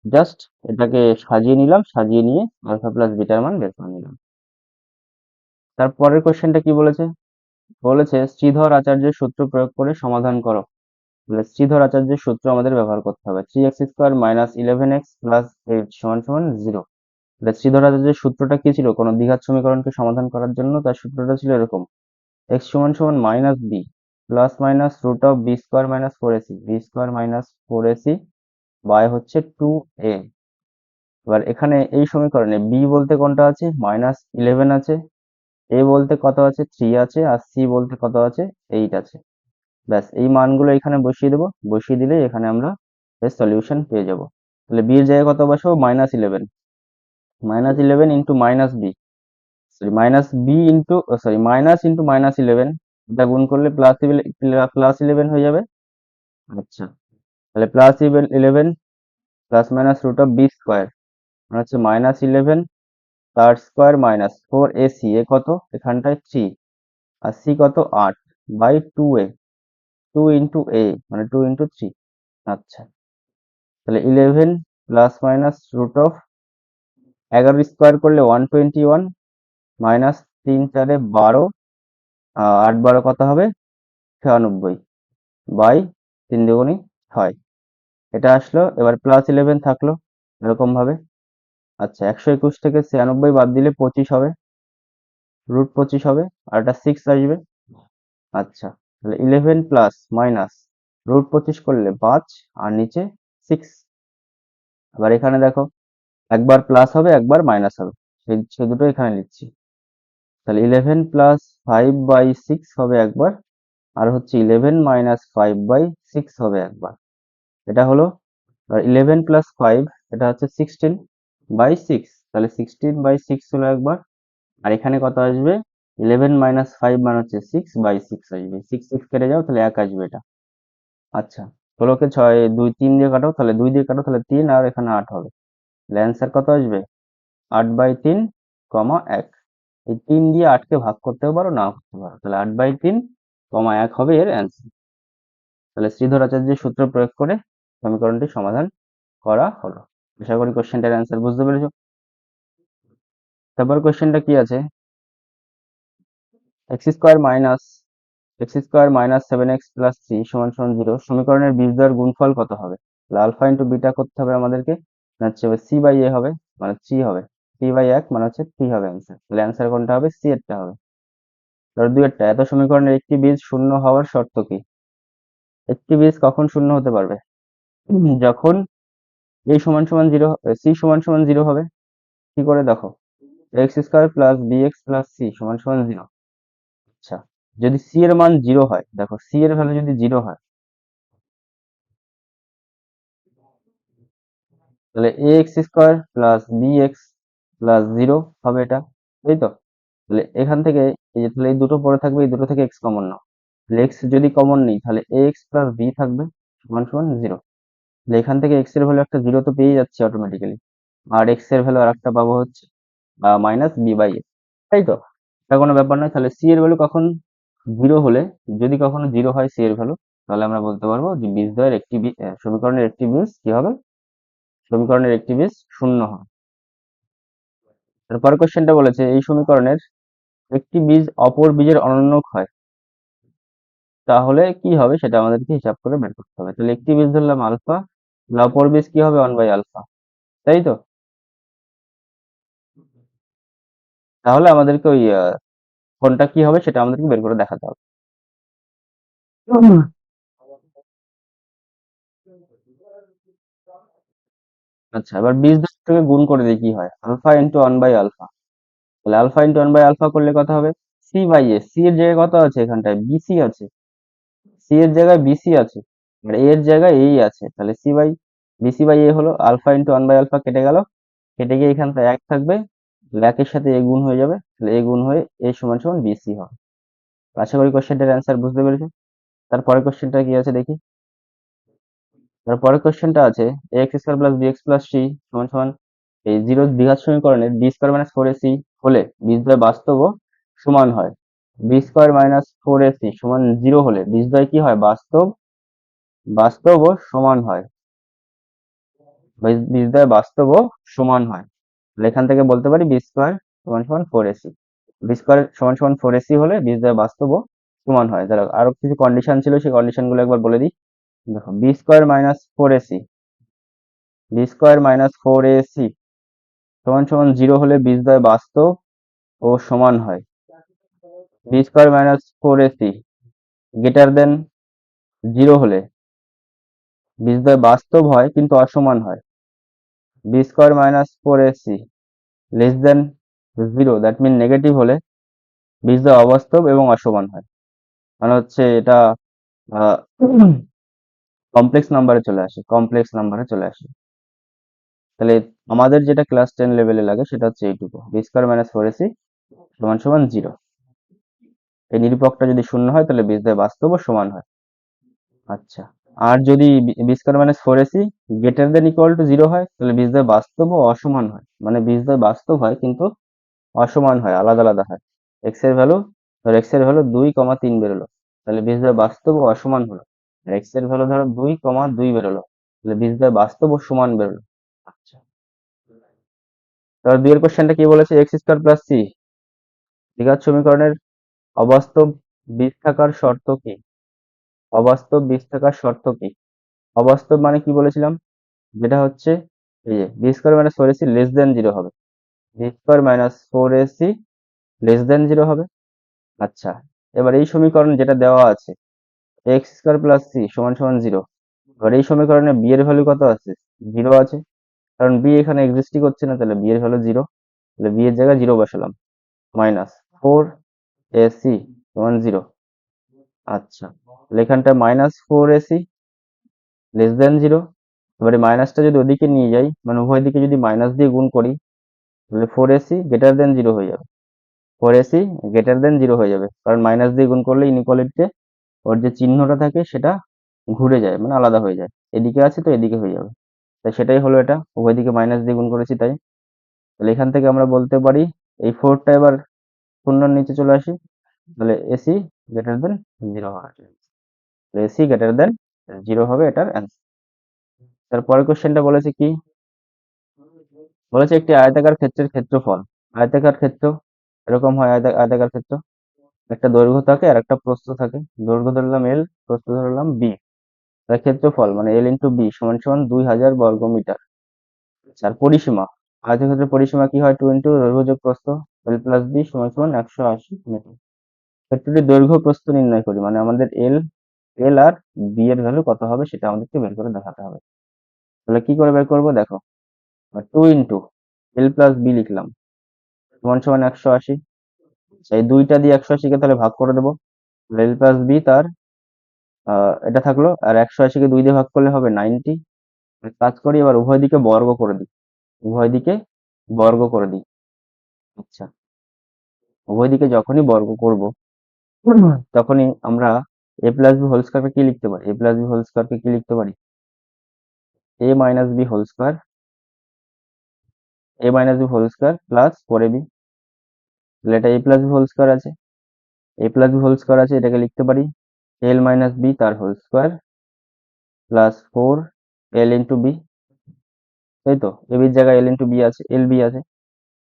জাস্ট এটাকে সাজিয়ে নিলাম, সাজিয়ে নিয়ে আলফা প্লাস বিটার মান বের করে নিলাম। তারপরের কোশ্চেনটা কি বলেছে? বলেছে শ্রীধর আচার্যের সূত্র প্রয়োগ করে সমাধান করো। তাহলে শ্রীধর আচার্যের সূত্র আমাদের ব্যবহার করতে হবে, 3x square minus 11x plus 8 সমান সমান 0। তাহলে শ্রীধর আচার্যের সূত্রটা কি ছিল? কোনো দ্বিঘাত সমীকরণকে সমাধান করার জন্য তার সূত্রটা ছিল এরকম, x সমান সমান minus b plus minus root of b square minus 4ac, b square minus 4ac by হচ্ছে 2a। এবার এখানে এই সমীকরণে বি বলতে কোনটা আছে? -11 আছে, এ বলতে কত আছে? 3 আছে, আর সি বলতে কত আছে? 8 আছে। ব্যাস, এই মানগুলো এখানে বসিয়ে দেবো, বসিয়ে দিলেই এখানে আমরা এর সলিউশন পেয়ে যাব। তাহলে বি এর জায়গায় কত বসাবো? -11, -11 into minus b, sorry minus b into, sorry minus into -11, এটা গুণ করলে প্লাস 11 হয়ে যাবে। আচ্ছা, তাহলে +11 plus minus root of b square মানে হচ্ছে -11 তার স্কোয়ার মাইনাস 4ac, এ কত এখানটায় 3, আর সি কত 8 বাই 2a, 2 ইন্টু a মানে 2 ইন্টু 3। আচ্ছা, তাহলে 11 plus minus root of 11 square করলে 121 মাইনাস 3 4 12, 8 12 কত হবে? 96 বাই 3 দুগুণি 6, এটা আসলো। এবার +11 থাকলো এরকম ভাবে। আচ্ছা, 121 থেকে 96 বাদ দিলে 25 হবে, √25 হবে, আর এটা 6 আসবে। আচ্ছা, তাহলে 11 প্লাস মাইনাস √25 করলে 5, আর নিচে 6। আবার এখানে দেখো, একবার প্লাস হবে একবার মাইনাস হবে, সে দুটো এখানে লিখছি। তাহলে 11 প্লাস 5 বাই 6 হবে একবার, আর হচ্ছে 11 মাইনাস 5 বাই 6 হবে একবার। এটা হলো। আর 11 প্লাস 5 এটা হচ্ছে 16 বাই 6, তাহলে 16 বাই 6 হলো একবার। আর এখানে কত আসবে? 11 মাইনাস 5 মানে হচ্ছে 6 বাই 6 আসবে, 6 6 কেটে যাও, তাহলে 1 আসবে এটা। আচ্ছা, ষোলোকে 6 2 3 দিয়ে কাটো, তাহলে 2 দিয়ে কাটো, তাহলে 3, আর এখানে 8 হবে। তাহলে অ্যান্সার কত আসবে? 8/3, 1। এই 3 দিয়ে 8কে ভাগ করতেও পারো, নাও করতে পারো। তাহলে 8/3, 1 হবে এর অ্যান্সার। তাহলে শ্রীধর আচার্যের সূত্র প্রয়োগ করে সমীকরণটি সমাধান করা হলো। আশা করি কোশ্চেনটার অ্যান্সার বুঝতে পেরেছো। তারপর কোশ্চেনটা কি আছে, x² - 7x + 3 = 0 সমীকরণের বীজদ্বয়ের গুণফল কত হবে? তাহলে আলফা ইন্টু বিটা করতে হবে আমাদেরকে, না হচ্ছে c/a হবে, মানে 3 হবে। 3/1 মানে হচ্ছে 3 হবে অ্যান্সার। তাহলে অ্যান্সার কোনটা হবে? সি এরটা হবে। ধরো 2 এত সমীকরণের একটি বীজ শূন্য হওয়ার শর্ত কি? একটি বীজ কখন শূন্য হতে পারবে? যখন a সমান সমান 0, c সমান সমান 0 হবে। কি করে দেখো, x² + bx + c সমান সমান 0। আচ্ছা, যদি c এর মান 0 হয়, দেখো c এর ভ্যালু যদি 0 হয়, তাহলে ax² + bx + 0 হবে এটা, তাই তো? তাহলে এখান থেকে এই যে, তাহলে এই দুটো পড়ে থাকবে, এই দুটো থেকে x কমন নাও। তাহলে x যদি কমন নিই, তাহলে ax + b থাকবে সমান সমান 0। তাহলে এখান থেকে x এর ভ্যালু একটা 0 তো পেয়ে যাচ্ছে অটোমেটিক্যালি, আর x এর ভ্যালু আর একটা পাবো হচ্ছে মাইনাস b/a, তাই তো? এটা কোনো ব্যাপার নয়। তাহলে c এর ভ্যালু কখন 0 হলে, যদি কখনো 0 হয় c এর ভ্যালু, তাহলে আমরা বলতে পারবো যে বীজদ্বয়ের একটি সমীকরণের একটি বীজ কি হবে? সমীকরণের একটি বীজ শূন্য হয়। তারপরে কোশ্চেনটা বলেছে এই সমীকরণের একটি বীজ অপর বীজের অনন্য হয়, তাহলে কি হবে সেটা আমাদেরকে হিসাব করে বের করতে হবে। তাহলে একটি বীজ ধরলাম আলফা, অপর বীজ কি হবে? 1/আলফা, তাই তো? তাহলে আমাদেরকে ওই কোনটা কি হবে সেটা আমাদেরকে বের করে দেখাতে হবে। আচ্ছা, এবার বীজ থেকে গুণ করে দিই কি হয়, আলফা ইন্টু 1/আলফা। তাহলে আলফা ইন্টু 1/আলফা করলে কত হবে? c/a, c এর জায়গায় কত আছে? এখানটায় বিসি আছে, সি এর জায়গায় বিসি আছে, আর এ এর জায়গায় এই আছে। তাহলে বিসি/এ হলো আলফা ইন্টু 1/আলফা, কেটে গেল, কেটে গিয়ে এখানটা 1 থাকবে, তাহলে 1 এর সাথে এ গুণ হয়ে যাবে, তাহলে এ গুণ হয়ে এ সমান সমান বিসি হবে। আশা করি কোশ্চেনটার অ্যান্সার বুঝতে পেরেছো। তারপরে কোশ্চেনটা কি আছে দেখি। তারপরে কোশ্চেনটা আছে ax² + bx + c সমান সমান এই 0 দ্বিঘাত সমীকরণের b² - 4ac হলে বীজদ্বয় বাস্তব ও সমান হয়। b² - 4ac সমান 0 হলে বীজদ্বয় কি হয়? বাস্তব ও সমান হয়। বীজদ্বয় বাস্তব ও সমান হয়। তাহলে এখান থেকে বলতে পারি b² = 4ac। b² = 4ac হলে বীজদ্বয় বাস্তব ও সমান হয়। তাহলে আরো কিছু কন্ডিশন ছিল, সেই কন্ডিশন গুলো একবার বলে দিই। দেখো, b² - 4ac, b² - 4ac সমান সমান 0 হলে বীজদ্বয় বাস্তব ও সমান হয়। b² - 4ac গ্রেটার দেন 0 হলে বীজদ্বয় বাস্তব হয় কিন্তু অসমান হয়। b² - 4ac less than 0, that mean negative হলে বীজদ্বয় অবাস্তব এবং অসমান হয়। মানে হচ্ছে এটা কমপ্লেক্স নাম্বারে চলে আসে, তাহলে আমাদের যেটা ক্লাস 10 লেভেলে লাগে সেটা হচ্ছে এইটুকু, b² - 4ac সমান সমান 0। এই নিরূপকটা যদি শূন্য হয় তাহলে বীজদ্বয় বাস্তব ও সমান হয়। আচ্ছা, আর যদি b² - 4ac greater than equal to 0 হয়, তাহলে বীজদ্বয় বাস্তব ও অসমান হয়। মানে বীজদ্বয় বাস্তব হয় কিন্তু অসমান হয়, আলাদা আলাদা হয়। এক্স এর ভ্যালু, ধর এক্স এর ভ্যালু 2,3 বেরোলো, তাহলে বীজদ্বয় বাস্তব ও অসমান হলো। আর এক্স এর ভ্যালু ধরো 2,2 বেরোলো, তাহলে বীজদ্বয় বাস্তব ও সমান বেরোলো। আচ্ছা, তাহলে দুইয়ের কোশ্চেনটা কি বলেছে? x² + c দ্বিঘাত সমীকরণের অবাস্তব বীজ থাকার শর্ত কি? অবাস্তব বীজ থাকার শর্ত কি? অবাস্তব মানে কি বলেছিলাম? যেটা হচ্ছে এই যে b² - 4ac লেস দেন 0 হবে, b² - 4ac লেস দেন 0 হবে। আচ্ছা, এবার এই সমীকরণ যেটা দেওয়া আছে x² + c সমান সমান 0, এবার এই সমীকরণে b এর ভ্যালু কত আছে? 0 আছে, কারণ b এখানে এক্সিস্টই করছে না, তাহলে b এর ভ্যালু 0। তাহলে b এর জায়গায় 0 বসালাম, মাইনাস 4ac সমান 0। আচ্ছা, তাহলে এখানটা -4ac লেস দেন 0। এবারে মাইনাসটা যদি ওদিকে নিয়ে যাই, মানে উভয় দিকে যদি মাইনাস দিয়ে গুণ করি, তাহলে 4ac গ্রেটার দেন 0 হয়ে যাবে। 4ac গ্রেটার দেন 0 হয়ে যাবে, কারণ মাইনাস দিয়ে গুণ করলে ইনইকুয়ালিটিতে ওর যে চিহ্নটা থাকে সেটা ঘুরে যায়, মানে আলাদা হয়ে যায়। এদিকে আছে তো এদিকে হয়ে যাবে, তাই সেটাই হলো এটা, উভয় দিকে মাইনাস দিয়ে গুণ করেছি তাই। তাহলে এখান থেকে আমরা বলতে পারি এই 4টা এবার শূন্যর নিচে চলে আসি, তাহলে এসি গ্রেটার দেন 0 হবে। এসি গ্রেটার দেন 0 হবে এটার অ্যান্সার। তারপরের কোশ্চেনটা বলেছে কি, বলেছে একটি আয়তাকার ক্ষেত্রের ক্ষেত্রফল। আয়তাকার ক্ষেত্র এরকম হয়, আয়তাকার ক্ষেত্র একটা দৈর্ঘ্য থাকে আর একটা প্রস্থ থাকে। দৈর্ঘ্য ধরলাম এল, প্রস্থ ধরলাম বি। তার ক্ষেত্রফল মানে এল ইন্টু বি সমান সমান 2000 বর্গ মিটার। আর পরিসীমা, আয়তক্ষেত্রের পরিসীমা কি হয়, 2 ইন্টু দৈর্ঘ্য যোগ প্রস্থ, এল প্লাস বি সমান সমান 180 মিটার। ক্ষেত্রটির দৈর্ঘ্য প্রস্থ নির্ণয় করি, মানে আমাদের এল এল আর বি এর ভ্যালু কত হবে সেটা আমাদেরকে বের করে দেখাতে হবে। তাহলে কি করে বের করবো দেখো, 2 ইন্টু এল প্লাস বি লিখলাম সমান সমান 180। এই দুইটা দিয়ে 180 কে তাহলে ভাগ করে দেবো। এল প্লাস বি তার এটা থাকলো, আর 180 কে 2 দিয়ে ভাগ করলে হবে 90। কাজ করি এবার উভয় দিকে বর্গ করে দিই, উভয় দিকে বর্গ করে দিই। আচ্ছা, উভয় দিকে যখনই বর্গ করব তখনই আমরা এ প্লাস বি হোল স্কয়ারকে কি লিখতে পারি, এ প্লাস বি হোল স্কয়ারকে কি লিখতে পারি, A minus B whole square, A minus B whole square plus 4ab। তাহলে এটা A plus B whole square আছে, A plus B whole square আছে, এটাকে লিখতে পারি এল মাইনাস বি তার whole square plus 4 L into B. তাই তো, এ বির জায়গায় এল ইন্টু বি আছে, এল বি আছে।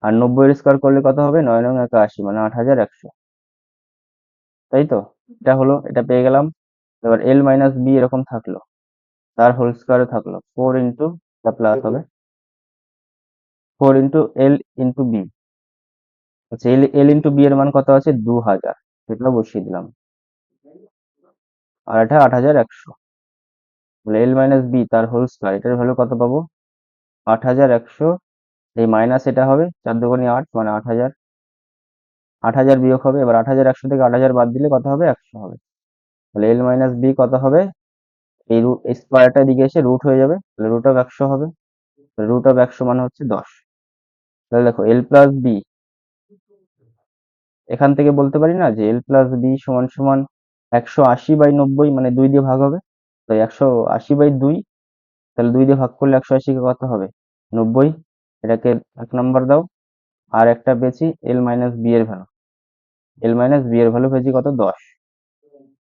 আর 90 এর স্কয়ার করলে কত হবে, 9 9 81 মানে 8100। তাই তো, এটা হলো, এটা পেয়ে গেলাম। এবার এল মাইনাস বি এরকম থাকলো, তার হোল স্কয়ার থাকলো 4 ইন্টু, তা প্লাস হবে 4 ইন্টু এল ইন্টু বি। আচ্ছা, এল এল ইন্টু বি এর মান কত আছে, 2000, সেটা বসিয়ে দিলাম। আর এটা 8100, তাহলে এল মাইনাস বি তার হোল স্কয়ার এটার ভ্যালু কত পাবো, 8100। এই মাইনাস এটা হবে, 4 দুগুণে 8 মানে 8000। 8000 বিয়োগ হবে, এবার 8100 থেকে 8000 বাদ দিলে কত হবে, 100 হবে। তাহলে এল মাইনাস বি কত হবে, এই স্কোয়ারটা দিকে এসে রুট হয়ে যাবে, তাহলে রুট অফ 100 হবে। রুট অফ 100 মানে হচ্ছে 10। তাহলে দেখো এল প্লাস বি, এখান থেকে বলতে পারি না যে এল প্লাস বি সমান সমান 180/90, মানে 2 দিয়ে ভাগ হবে। তো 180/2, তাহলে 2 দিয়ে ভাগ করলে 180 কে কত হবে, 90। এটাকে 1 নাম্বার দাও। আর একটা পেয়েছি এল মাইনাস বি এর ভ্যালু, এল মাইনাস বি এর ভ্যালু পেয়েছি কত, 10।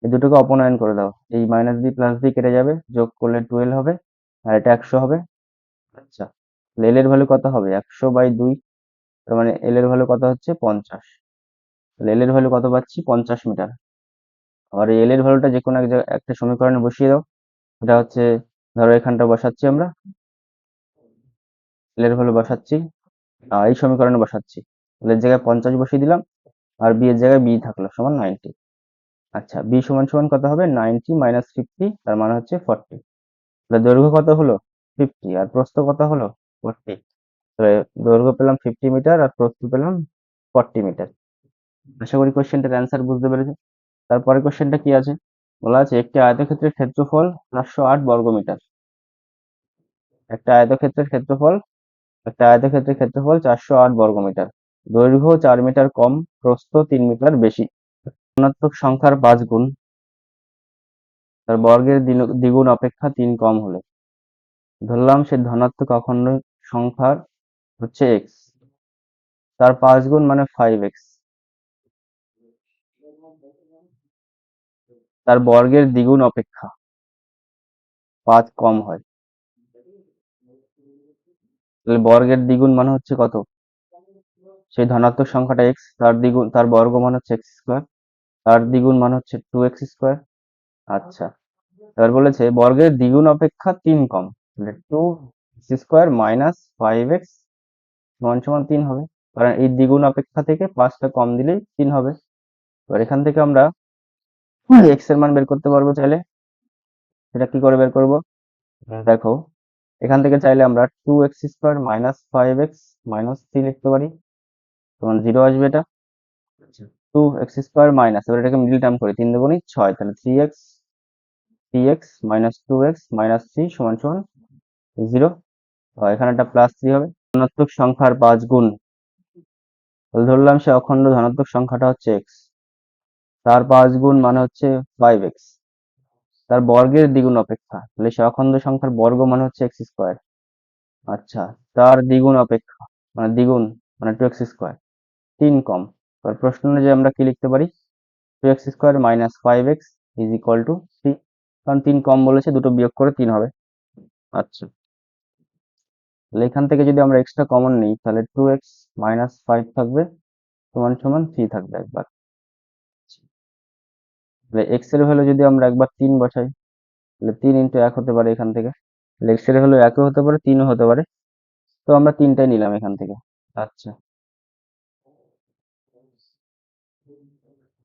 এই দুটোকে অপনয়ন করে দাও, এই মাইনাস বি প্লাস বি কেটে যাবে, যোগ করলে 12 হবে, আর এটা 100 হবে। আচ্ছা, তাহলে এল এর ভ্যালু কত হবে, 100/2, তার মানে এল এর ভ্যালু কত হচ্ছে 50। তাহলে এল এর ভ্যালু কত পাচ্ছি, 50 মিটার। আর এই এল এর ভ্যালুটা যে কোনো একটা সমীকরণে বসিয়ে দাও। এটা হচ্ছে, ধরো এখানটা বসাচ্ছি আমরা, এল এর ভ্যালু বসাচ্ছি, এই সমীকরণে বসাচ্ছি। এল এর জায়গায় 50 বসিয়ে দিলাম, আর বি এর জায়গায় বি থাকলো সমান 90। আচ্ছা, বি সমান সমান কত হবে, 90 মাইনাস 50, তার মানে হচ্ছে 40। তাহলে দৈর্ঘ্য কত হলো, 50, আর প্রস্থ কত হলো, 40। তাহলে দৈর্ঘ্য পেলাম 50 মিটার আর প্রস্থ পেলাম 40 মিটার। আশা করি কোশ্চেনটার অ্যান্সার বুঝতে পেরেছো। তারপরে কোশ্চেনটা কি আছে, বলা আছে একটি আয়তক্ষেত্রের ক্ষেত্রফল 408 বর্গ মিটার। একটা আয়তক্ষেত্রের ক্ষেত্রফল, একটা আয়তক্ষেত্রের ক্ষেত্রফল 408 বর্গ মিটার। দৈর্ঘ্য 4 মিটার কম, প্রস্থ 3 মিটার বেশি। ধনাত্মক সংখ্যার 5 গুণ তার বর্গের দ্বিগুণ অপেক্ষা 3 কম হলে, ধরলাম সে ধনাত্মক অখণ্ড সংখ্যার হচ্ছে এক্স, তার 5 গুণ মানে 5x, তার বর্গের দ্বিগুণ অপেক্ষা 5 কম হয়। তাহলে বর্গের দ্বিগুণ মানে হচ্ছে কত, সেই ধনাত্মক সংখ্যাটা এক্স, তার দ্বিগুণ, তার বর্গ মানে হচ্ছে এক্স স্কোয়ার, তার দ্বিগুণ মানে হচ্ছে 2x স্কোয়ার। আচ্ছা, এবার বলেছে বর্গের দ্বিগুণ অপেক্ষা 3 কম, তাহলে 2x স্কোয়ার মাইনাস 5x সমান সমান 3 হবে, কারণ এই দ্বিগুণ অপেক্ষা থেকে 5টা কম দিলেই 3 হবে। এবার এখান থেকে আমরা এক্স এর মান বের করতে পারবো চাইলে। সেটা কি করে বের করবো, দেখো এখান থেকে চাইলে আমরা 2x square minus 5x minus 3 লিখতে পারি, তখন 0 আসবে এটা। 2x স্কোয়ার মাইনাস, এবার এটাকে মিডল টার্ম করি, 3 দুগুণে 6, তাহলে 3x মাইনাস 2x মাইনাস 3 সমান সমান 0। এখানে একটা প্লাস 3 হবে। ধনাত্মক সংখ্যার 5 গুণ, তাহলে ধরলাম সে অখণ্ড ধনাত্মক সংখ্যাটা হচ্ছে x, তার 5 গুণ মানে হচ্ছে 5x, তার বর্গের দ্বিগুণ অপেক্ষা, তাহলে সে অখণ্ড সংখ্যার বর্গ মানে হচ্ছে x স্কোয়ার। আচ্ছা, তার দ্বিগুণ অপেক্ষা, মানে দ্বিগুণ, মানে 2x², 3 কম। এবার প্রশ্ন অনুযায়ী আমরা কি লিখতে পারি, 2x² - 5x = 3, কারণ 3 কম বলেছে, দুটো বিয়োগ করে 3 হবে। আচ্ছা, তাহলে এখান থেকে যদি আমরা এক্সট্রা কমন নিই তাহলে 2x - 5 থাকবে সমান সমান 3 থাকবে একবার। তাহলে x এর ভ্যালু যদি আমরা একবার 3 বসাই তাহলে 3 × 1 হতে পারে এখান থেকে। তাহলে x এর ভ্যালু 1 হতে পারে, 3 হতে পারে, তো আমরা 3টাই নিলাম এখান থেকে। আচ্ছা,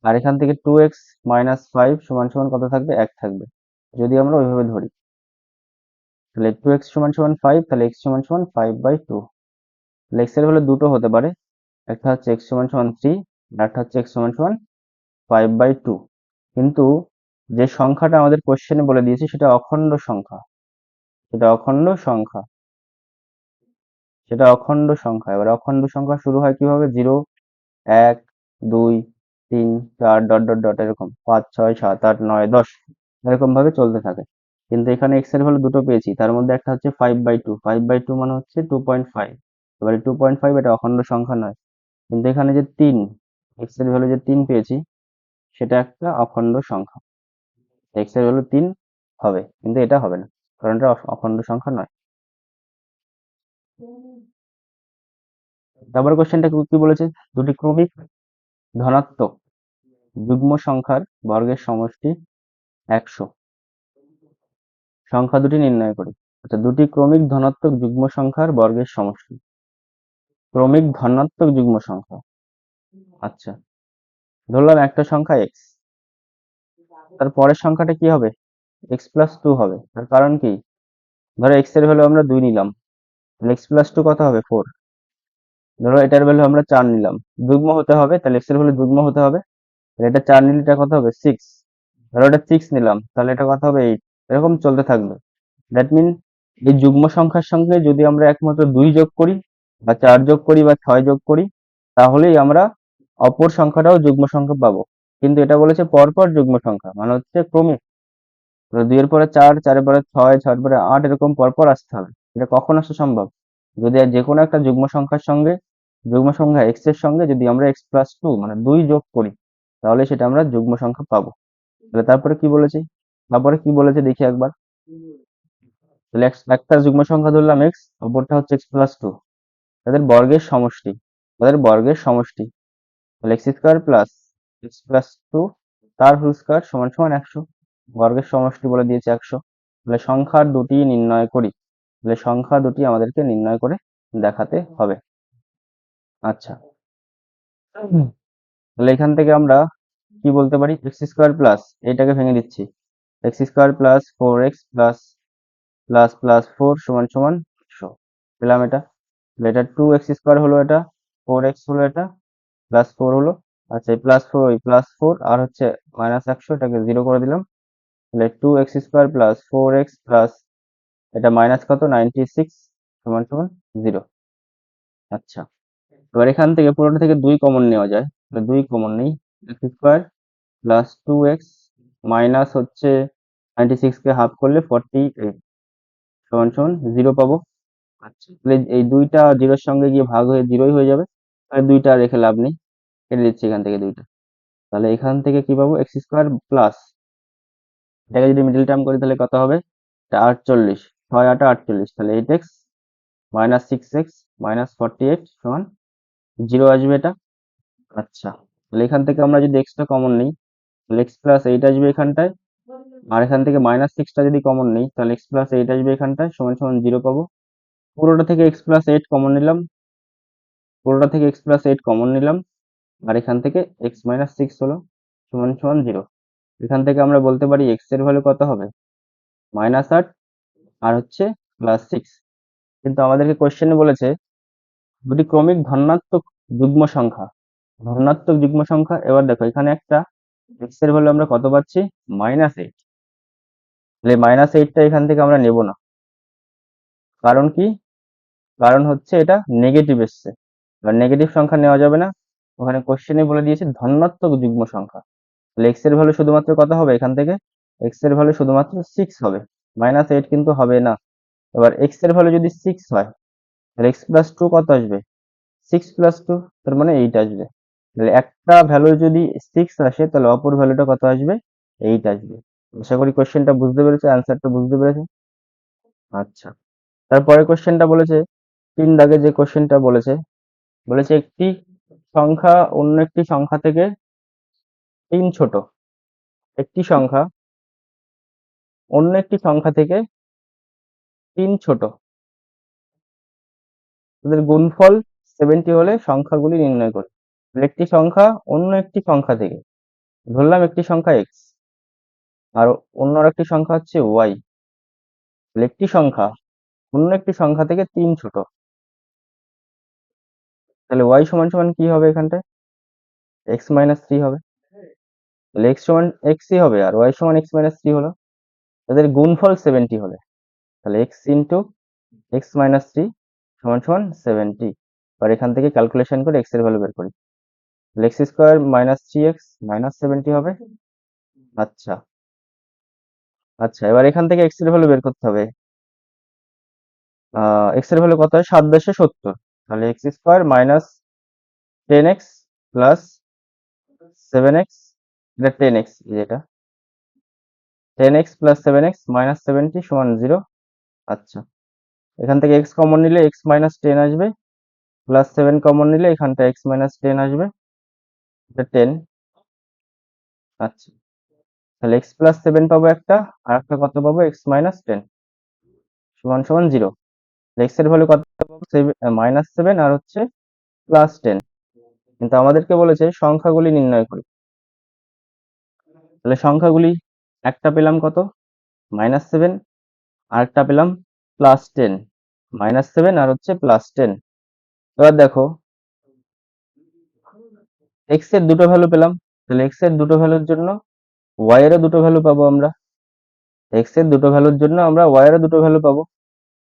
আর এখান থেকে 2x - 5 সমান সমান কত থাকবে, 1 থাকবে যদি আমরা ওইভাবে ধরি। তাহলে 2x সমান সমান 5, তাহলে x সমান সমান 5/2। তাহলে x এর ভ্যালু দুটো হতে পারে, একটা হচ্ছে x সমান সমান 3, আর একটা হচ্ছে x সমান সমান 5/2। কিন্তু যে সংখ্যাটা আমাদের কোশ্চেনে বলে দিয়েছে সেটা অখণ্ড সংখ্যা, সেটা অখণ্ড সংখ্যা, সেটা অখণ্ড সংখ্যা। এবার অখণ্ড সংখ্যা শুরু হয় কিভাবে, 0, 1, 2, 3, 4 ডট ডট ডট এরকম 5, 6, 7, 8, 9, 10 এরকম ভাবে চলতে থাকে। কিন্তু এখানে x এর ভ্যালু দুটো পেয়েছি, তার মধ্যে একটা হচ্ছে 5/2, 5/2 মানে হচ্ছে 2.5। এবারে 2.5 এটা অখণ্ড সংখ্যা নয়, কিন্তু এখানে যে 3, x এর ভ্যালু যে 3 পেয়েছি সেটা একটা অখণ্ড সংখ্যা। x এর ভ্যালু 3 হবে, কিন্তু এটা হবে না, কারণ এটা অখণ্ড সংখ্যা নয়। তারপরে কোশ্চেনটা কি বলেছে, দুটি ক্রমিক ধনাত্মক যুগ্ম সংখ্যার বর্গের সমষ্টি 100, সংখ্যা দুটি নির্ণয় করি। আচ্ছা, দুটি ক্রমিক ধনাত্মক যুগ্ম সংখ্যার বর্গের সমষ্টি, ক্রমিক ধনাত্মক যুগ্ম সংখ্যা। আচ্ছা, ধরলাম একটা সংখ্যা x, তার পরের সংখ্যাটা কি হবে, x+2 হবে। তার কারণ কি, ধরো x এর ভ্যালু আমরা 2 নিলাম, তাহলে x+2 কত হবে, 4। ধরো এটার ভ্যালু আমরা 4 নিলাম, যুগ্ম হতে হবে, তাহলে x এর ভ্যালু যুগ্ম হতে হবে। তাহলে এটা 4 নিলে এটা কত হবে, 6। ধরো এটা 6 নিলাম, তাহলে এটা কত হবে, 8। এরকম চলতে থাকবে। দ্যাট মিন এই যুগ্ম সংখ্যার সঙ্গে যদি আমরা একমাত্র 2 যোগ করি বা 4 যোগ করি বা 6 যোগ করি, তাহলেই আমরা অপর সংখ্যাটাও যুগ্ম সংখ্যা পাবো। কিন্তু এটা বলেছে পরপর যুগ্ম সংখ্যা, মানে হচ্ছে ক্রমিক। 2 এর পরে 4, 4 এর পরে 6, 6 এর পরে 8 এরকম পরপর আসতে হবে। এটা কখন আসা সম্ভব, যদি যে কোনো একটা যুগ্ম সংখ্যার সঙ্গে, যুগ্ম সংখ্যা x এর সঙ্গে যদি আমরা x+2 মানে 2 যোগ করি, তাহলে সেটা আমরা যুগ্ম সংখ্যা পাবো। তাহলে তারপরে কি বলেছে, তারপরে কি বলেছে দেখি একবার। তাহলে একটা যুগ্ম সংখ্যা ধরলাম x, অপরটা হচ্ছে x+2, তাদের বর্গের সমষ্টি, তাদের বর্গের সমষ্টি। তাহলে x² প্লাস x+2 তার হোল স্কয়ার সমান সমান 100, বর্গের সমষ্টি বলে দিয়েছে 100। তাহলে সংখ্যা দুটি নির্ণয় করি, তাহলে সংখ্যা দুটি আমাদেরকে নির্ণয় করে দেখাতে হবে। আচ্ছা, তাহলে এখান থেকে আমরা কি বলতে পারি, x² প্লাস, এটাকে ভেঙে দিচ্ছি, x² plus 4x plus plus plus 4 সমান সমান 100 পেলাম। এটা এটা 2x² হলো, এটা 4x হলো, এটা প্লাস 4 হলো। আচ্ছা, এই প্লাস 4 আর হচ্ছে -100, এটাকে 0 করে দিলাম। তাহলে 2x² প্লাস 4x প্লাস এটা মাইনাস কত, 96 সমান সমান 0। আচ্ছা, এবার এখান থেকে পুরোটা থেকে 2 কমন নেওয়া যায়, তাহলে 2 কমন নেই, x² প্লাস 2x মাইনাস হচ্ছে 96 কে হাফ করলে 48 সমান সমান 0 পাবো। আচ্ছা, তাহলে এই 2টা 0 এর সঙ্গে গিয়ে ভাগ হয়ে 0ই হয়ে যাবে, তাহলে 2টা রেখে লাভ নেই, কেটে দিচ্ছি এখান থেকে 2টা। তাহলে এখান থেকে কি পাবো, x² প্লাস, এটাকে যদি মিডল টার্ম করি তাহলে কত হবে, এটা 48, 6 8 48, তাহলে 8x মাইনাস 6x মাইনাস 48 সমান 0 আসবে এটা। আচ্ছা, তাহলে এখান থেকে আমরা যদি এক্সটা কমন নিই তাহলে x+8 আসবে এখানটায়, আর এখান থেকে -6টা যদি কমন নিই তাহলে x+8 আসবে এখানটায় সমান সমান 0 পাবো। পুরোটা থেকে x+8 কমন নিলাম, পুরোটা থেকে x+8 কমন নিলাম, আর এখান থেকে x-6 হলো সমান সমান 0। এখান থেকে আমরা বলতে পারি x এর ভ্যালু কত হবে, -8 আর হচ্ছে +6। কিন্তু আমাদেরকে কোশ্চেনে বলেছে দুটি ক্রমিক ধনাত্মক যুগ্ম সংখ্যা, ধনাত্মক যুগ্ম সংখ্যা। এবার দেখো এখানে একটা x এর ভ্যালু আমরা কত পাচ্ছি, -8। তাহলে -8টা এখান থেকে আমরা নেব না, কারণ কি, কারণ হচ্ছে এটা নেগেটিভ এসছে, এবার নেগেটিভ সংখ্যা নেওয়া যাবে না। ওখানে কোশ্চেনে বলে দিয়েছে ধনাত্মক যুগ্ম সংখ্যা, তাহলে x এর ভ্যালু শুধুমাত্র কত হবে, এখান থেকে x এর ভ্যালু শুধুমাত্র 6 হবে, -8 কিন্তু হবে না। এবার x এর ভ্যালু যদি 6 হয় তাহলে x+2 কত আসবে, 6 + 2, তার মানে 8 আসবে। তাহলে একটা ভ্যালু যদি 6 আসে তাহলে অপর ভ্যালুটা কত আসবে? 8 আসবে। আশা করি কোশ্চেনটা বুঝতে পেরেছো, অ্যান্সারটা বুঝতে পেরেছো। আচ্ছা, তারপরে কোশ্চেনটা বলেছে 3 দাগে যে কোশ্চেনটা বলেছে, বলেছে একটি সংখ্যা অন্য একটি সংখ্যা থেকে 3 ছোট। একটি সংখ্যা অন্য একটি সংখ্যা থেকে 3 ছোট, তাদের গুণফল 70 হলে সংখ্যাগুলি নির্ণয় করো। একটি সংখ্যা অন্য একটি সংখ্যা থেকে, ধরলাম একটি সংখ্যা x আর অন্য একটি সংখ্যা হচ্ছে y। একটি সংখ্যা অন্য একটি সংখ্যা থেকে 3 ছোট, তাহলে y সমান সমান কি হবে এখানটায়? x - 3 হবে। তাহলে x সমান x ই হবে আর y সমান x - 3 হলো। তাদের গুণফল 70 হলে, তাহলে x ইন্টু x - 3 সমান সমান 70। আর এখান থেকে ক্যালকুলেশন করে x এর ভ্যালু বের করি। তাহলে x square minus 3x minus 70 হবে। আচ্ছা আচ্ছা, এবার এখান থেকে x এর ভ্যালু বের করতে হবে। x এর ভ্যালু কত হয়? 7×70। তাহলে x square minus 10x plus 7x, এটা 10x, যেটা 10x প্লাস 7x মাইনাস 70 সমান 0। আচ্ছা, এখান থেকে x কমন নিলে x মাইনাস 10 আসবে, প্লাস 7 কমন নিলে এখানটা x মাইনাস 10 আসবে, এটা 10। আচ্ছা, তাহলে x প্লাস 7 পাবো একটা, আর একটা কত পাবো? x মাইনাস 10 সমান সমান 0। x এর ভ্যালু কত পাবো? -7 আর হচ্ছে প্লাস 10। কিন্তু আমাদেরকে বলেছে সংখ্যাগুলি নির্ণয় করি। তাহলে সংখ্যাগুলি, একটা পেলাম কত? -7, আর একটা পেলাম +10। -7 আর হচ্ছে +10। এবার দেখো x এর দুটো ভ্যালু পেলাম, তাহলে x এর দুটো ভ্যালুর জন্য y এরও দুটো ভ্যালু পাবো আমরা। x এর দুটো ভ্যালুর জন্য আমরা y এরও দুটো ভ্যালু পাবো।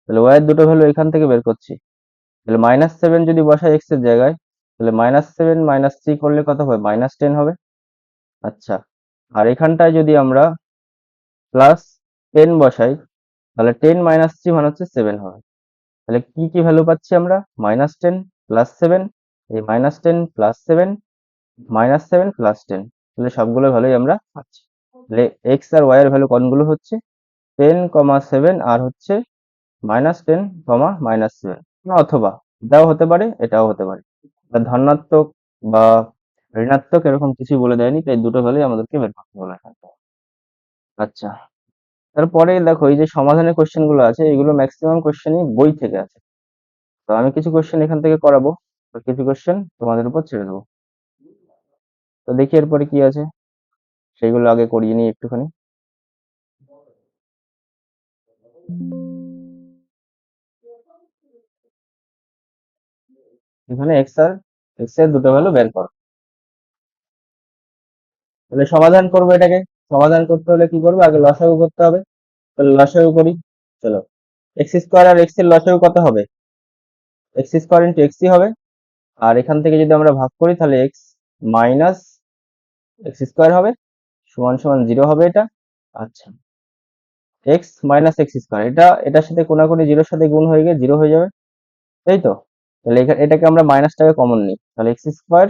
তাহলে y এর দুটো ভ্যালু এখান থেকে বের করছি। তাহলে -7 যদি বসাই x এর জায়গায়, তাহলে -7 - 3 করলে কত হবে? -10 হবে। আচ্ছা, আর এখানটায় যদি আমরা +10 বসাই, তাহলে 10 - 3 মানে হচ্ছে 7 হবে। তাহলে কি কি ভ্যালু পাচ্ছি আমরা? -10 +7, এই -10 +7 -7 +10, তাহলে সবগুলো ভ্যালুই আমরা পাচ্ছি। তাহলে x আর y এর ভ্যালু কোনগুলো হচ্ছে? 10, 7 আর হচ্ছে -10, -7। অথবা এটাও হতে পারে, এটাও হতে পারে, বা ধনাত্মক বা ঋণাত্মক এরকম কিছু বলে দেয়নি, তাই দুটো ভ্যালুই আমাদেরকে বের করতে বলা হয়। আচ্ছা, তারপরে দেখো এই যে সমাধানের কোশ্চেন গুলো আছে, এগুলো ম্যাক্সিমাম কোশ্চেনই বই থেকে আছে। তো আমি কিছু কোশ্চেন এখান থেকে করাবো, আর কিছু কোশ্চেন তোমাদের উপর ছেড়ে দেবো। তো দেখি এরপরে কি আছে, সেগুলো আগে করিয়ে নিই একটুখানি। এখানে x এর দুটো ভ্যালু বের করো। তাহলে সমাধান করবো এটাকে। সমাধান করতে হলে কি করবো? আগে লসাগু করতে হবে। তাহলে লসাগু করি, চলো। x স্কোয়ার আর x এর লসাগু কত হবে? x স্কোয়ার ইন্টু x ই হবে। আর এখান থেকে যদি আমরা ভাগ করি তাহলে x মাইনাস x স্কোয়ার হবে, সমান সমান 0 হবে এটা। আচ্ছা, x মাইনাস x স্কোয়ার, এটা এটার সাথে কোনাকুনি 0-এর সাথে গুণ হয়ে গিয়ে 0 হয়ে যাবে, তাই তো? তাহলে এটাকে আমরা মাইনাসটাকে কমন নিই, তাহলে x স্কোয়ার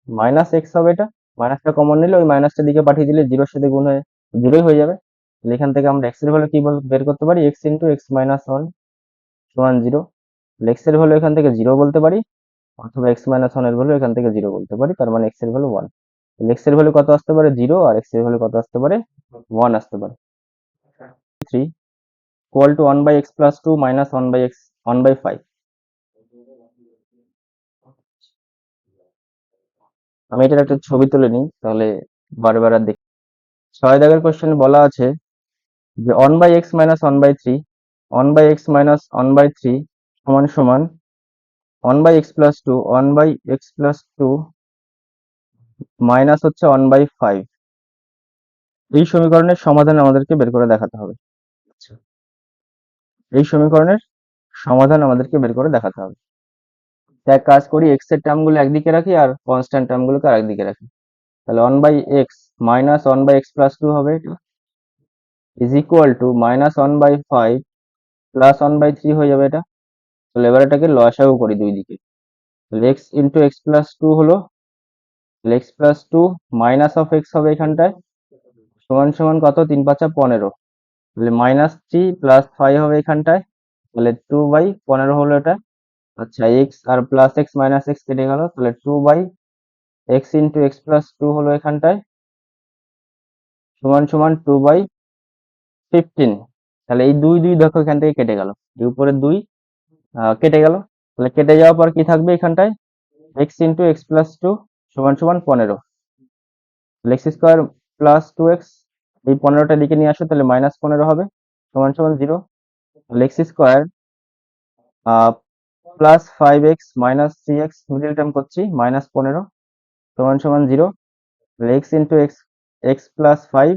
মাইনাস x হবে এটা। মাইনাসটা কমন নিলে ওই মাইনাসটার দিকে পাঠিয়ে দিলে 0-এর সাথে গুণ হয়ে 0ই হয়ে যাবে। তাহলে এখান থেকে আমরা x এর ভ্যালু কি বের করতে পারি? x ইন্টু x মাইনাস 1 সমান 0। x এর ভ্যালু এখান থেকে 0 বলতে পারি, অথবা x মাইনাস 1 এর ভ্যালু এখান থেকে 0 বলতে পারি, তার মানে x এর ভ্যালু 1। x এর ভ্যালু কত আসতে পারে? 0, আর x এর ভ্যালু কত আসতে পারে? 1 আসতে পারে। 3 equal to 1/x plus 2 minus 1/x 1/5। আমি এটার একটা ছবি তুলে নিই, তাহলে বারবার আর দেখি। 6 দাগের কোশ্চেন বলা আছে যে 1/x minus 1/3, 1/x minus 1/3 সমান সমান 1/x plus 2, 1/x plus 2 minus হচ্ছে 1/5। এই সমীকরণের সমাধান আমাদেরকে বের করে দেখাতে হবে। আচ্ছা, এই সমীকরণের সমাধান আমাদেরকে বের করে দেখাতে হবে। এক কাজ করি, x এর টার্ম গুলো একদিকে রাখি আর কনস্ট্যান্ট টার্ম গুলোকে আরেকদিকে রাখি। তাহলে 1/x মাইনাস 1/x প্লাস 2 হবে, is equal two minus 1/5 plus 1/3 হয়ে যাবে এটা। তাহলে এবার এটাকে লসাগু করি দুই দিকে। তাহলে X into x plus two হলো, X plus two minus of X হবে এখানটায়, সমান সমান কত, 3 × 5 = 15, তাহলে -3 + 5 হবে এখানটায়, তাহলে 2/15 হলো এটা। আচ্ছা, এক্স আর প্লাস এক্স মাইনাস এক্স কেটে গেল, তাহলে 2/x into x plus two হলো এখানটায়, সমান সমান 2/15। তাহলে এই দুই দুই দেখো এখান থেকে কেটে গেল, এই উপরে দুই কেটে গেল, তাহলে কেটে যাওয়ার পর কি থাকবে এখানটায়, x into x plus two সমান সমান 15, এক্স স্কোয়ার প্লাস 2x, এই 15টা দিকে নিয়ে আসো, তাহলে -15 হবে, সমান সমান 0। তাহলে X square plus 5x minus 3x, middle term করছি, -15 সমান সমান 0। তাহলে X into X, X plus 5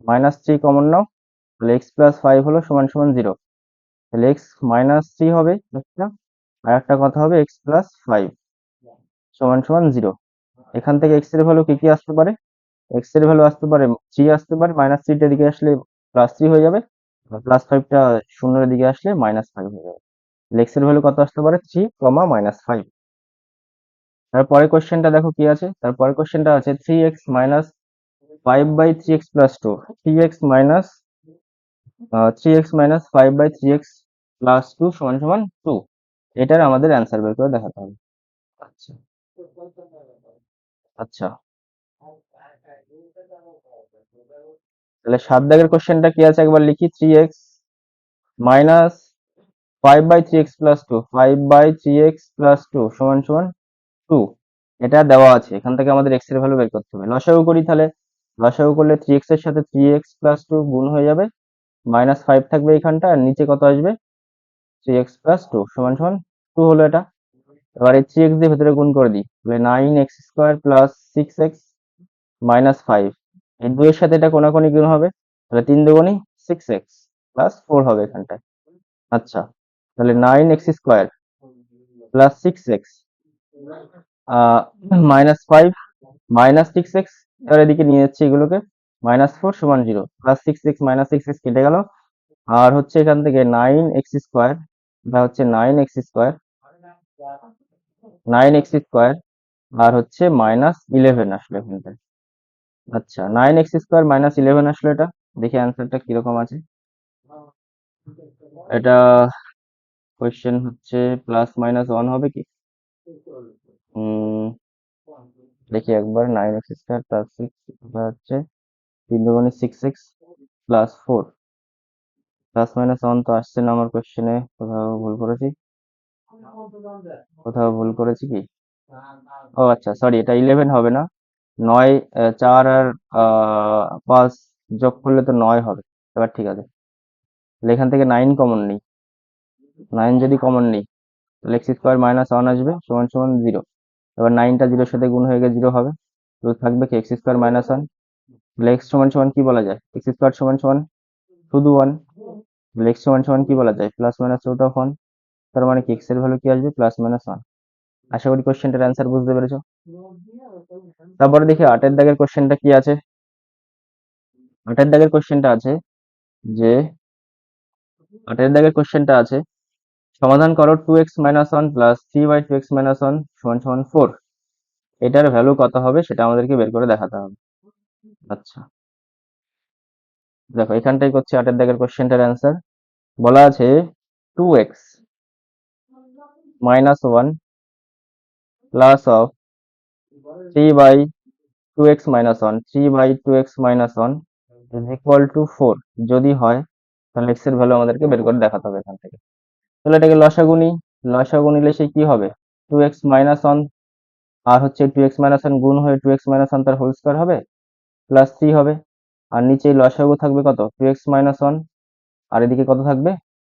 -3 common নাও, তাহলে এক্স প্লাস 5 হলো সমান সমান 0। তাহলে এক্স -3 হবে একটা, আর একটা কথা হবে এক্স প্লাস 5 সমান সমান 0। এখান থেকে এক্স এর ভ্যালু কি কি আসতে পারে, এক্স এর ভ্যালু আসতে পারে 3 আসতে পারে, -3টার দিকে আসলে +3 হয়ে যাবে, +5টা শূন্যের দিকে আসলে -5 হয়ে যাবে। এক্স এর ভ্যালু কত আসতে পারে, 3, -5। তারপরে কোশ্চেনটা দেখো কি আছে, তারপরে কোশ্চেনটা আছে 3x minus 5/3x plus two, 3x minus 5/3x plus two সমান সমান 2। এটার আমাদের অ্যান্সার বের করে দেখাতে হবে। আচ্ছা আচ্ছা, তাহলে 7 দাগের কোশ্চেনটা কি আছে একবার লিখি, 3x minus 5/3x plus two, 5/3x plus two সমান সমান 2। এটা দেওয়া আছে, এখান থেকে আমাদের x এর ভ্যালু বের করতে হবে। লসাগু করি তাহলে, লসাগু করলে 3x এর সাথে 3x প্লাস টু গুণ হয়ে যাবে, -5 থাকবে এখানটা, আর নিচে কত আসবে, 3x প্লাস টু সমান সমান 2 হলো এটা। এবার এই 3x দিয়ে ভেতরে গুণ করে দিই, তাহলে 9x² প্লাস 6x মাইনাস 5, এই 2 এর সাথে এটা কোনাকুনি গুণ হবে, তাহলে 3 × 2 = 6x প্লাস 4 হবে এখানটায়। আচ্ছা, তাহলে 9x² প্লাস 6x -5 -6x, এবার এদিকে নিয়ে যাচ্ছি এগুলোকে, -4 সমান 0, +6x -6x কেটে গেল, আর হচ্ছে এখান থেকে 9x², এটা হচ্ছে 9x², আর হচ্ছে -11 আসলে এখানটায়। আচ্ছা, 9x² -11 আসলে, এটা দেখি অ্যান্সারটা কিরকম আছে। এটা কোয়েশ্চেন হচ্ছে +-1 হবে কি, উম দেখি একবার, 9x² প্লাস 6 হচ্ছে 3 × 6x প্লাস 4, +-1 তো আসছে না আমার কোয়েশ্চেনে, কোথাও ভুল করেছি, কোথাও ভুল করেছি কি, ও আচ্ছা সরি, এটা 11 হবে না, 9, 4 আর 5 যোগ করলে তো 9 হবে। এবার ঠিক আছে, তাহলে এখান থেকে 9 কমন নেই, 9 যদি কমন নেই, তাহলে x² -1 আসবে সমান সমান 0। এবার 9টা 0-এর সাথে গুণ হয়ে গিয়ে 0 হবে, তো থাকবে কি x² -1, তাহলে x সমান সমান কি বলা যায়, x² সমান সমান শুধু 1, তাহলে x সমান সমান কি বলা যায়, +-√1। তার মানে কি x এর ভ্যালু কি আসবে, +-1। আশা করি কোশ্চেনটার অ্যান্সার বুঝতে পেরেছো। তারপরে দেখি 8-এর দাগের কোশ্চেনটা কি আছে। 8-এর দাগের কোশ্চেনটা আছে যে, 8-এর দাগের কোশ্চেনটা আছে, সমাধান করো 2x - 1 প্লাস 3/2x - 1 সমান সমান 4, এটার ভ্যালু কত হবে সেটা আমাদেরকে বের করে দেখাতে হবে। আচ্ছা, দেখো এখানটাই করছি 8-এর দাগের কোশ্চেনটার অ্যান্সার। বলা আছে 2x - 1 plus of 3/2x - 1, 3/2x - 1 is equal two 4 যদি হয়, তাহলে x এর ভ্যালু আমাদেরকে বের করে দেখাতে হবে এখান থেকে। তাহলে এটাকে লসাগু নিই, লসাগু নিলে সে কি হবে, 2x - 1 আর হচ্ছে 2x - 1 গুণ হয়ে 2x - 1 তার হোল স্কয়ার হবে, প্লাস 3 হবে, আর নিচে লসাগু থাকবে কত, 2x - 1, আর এদিকে কত থাকবে,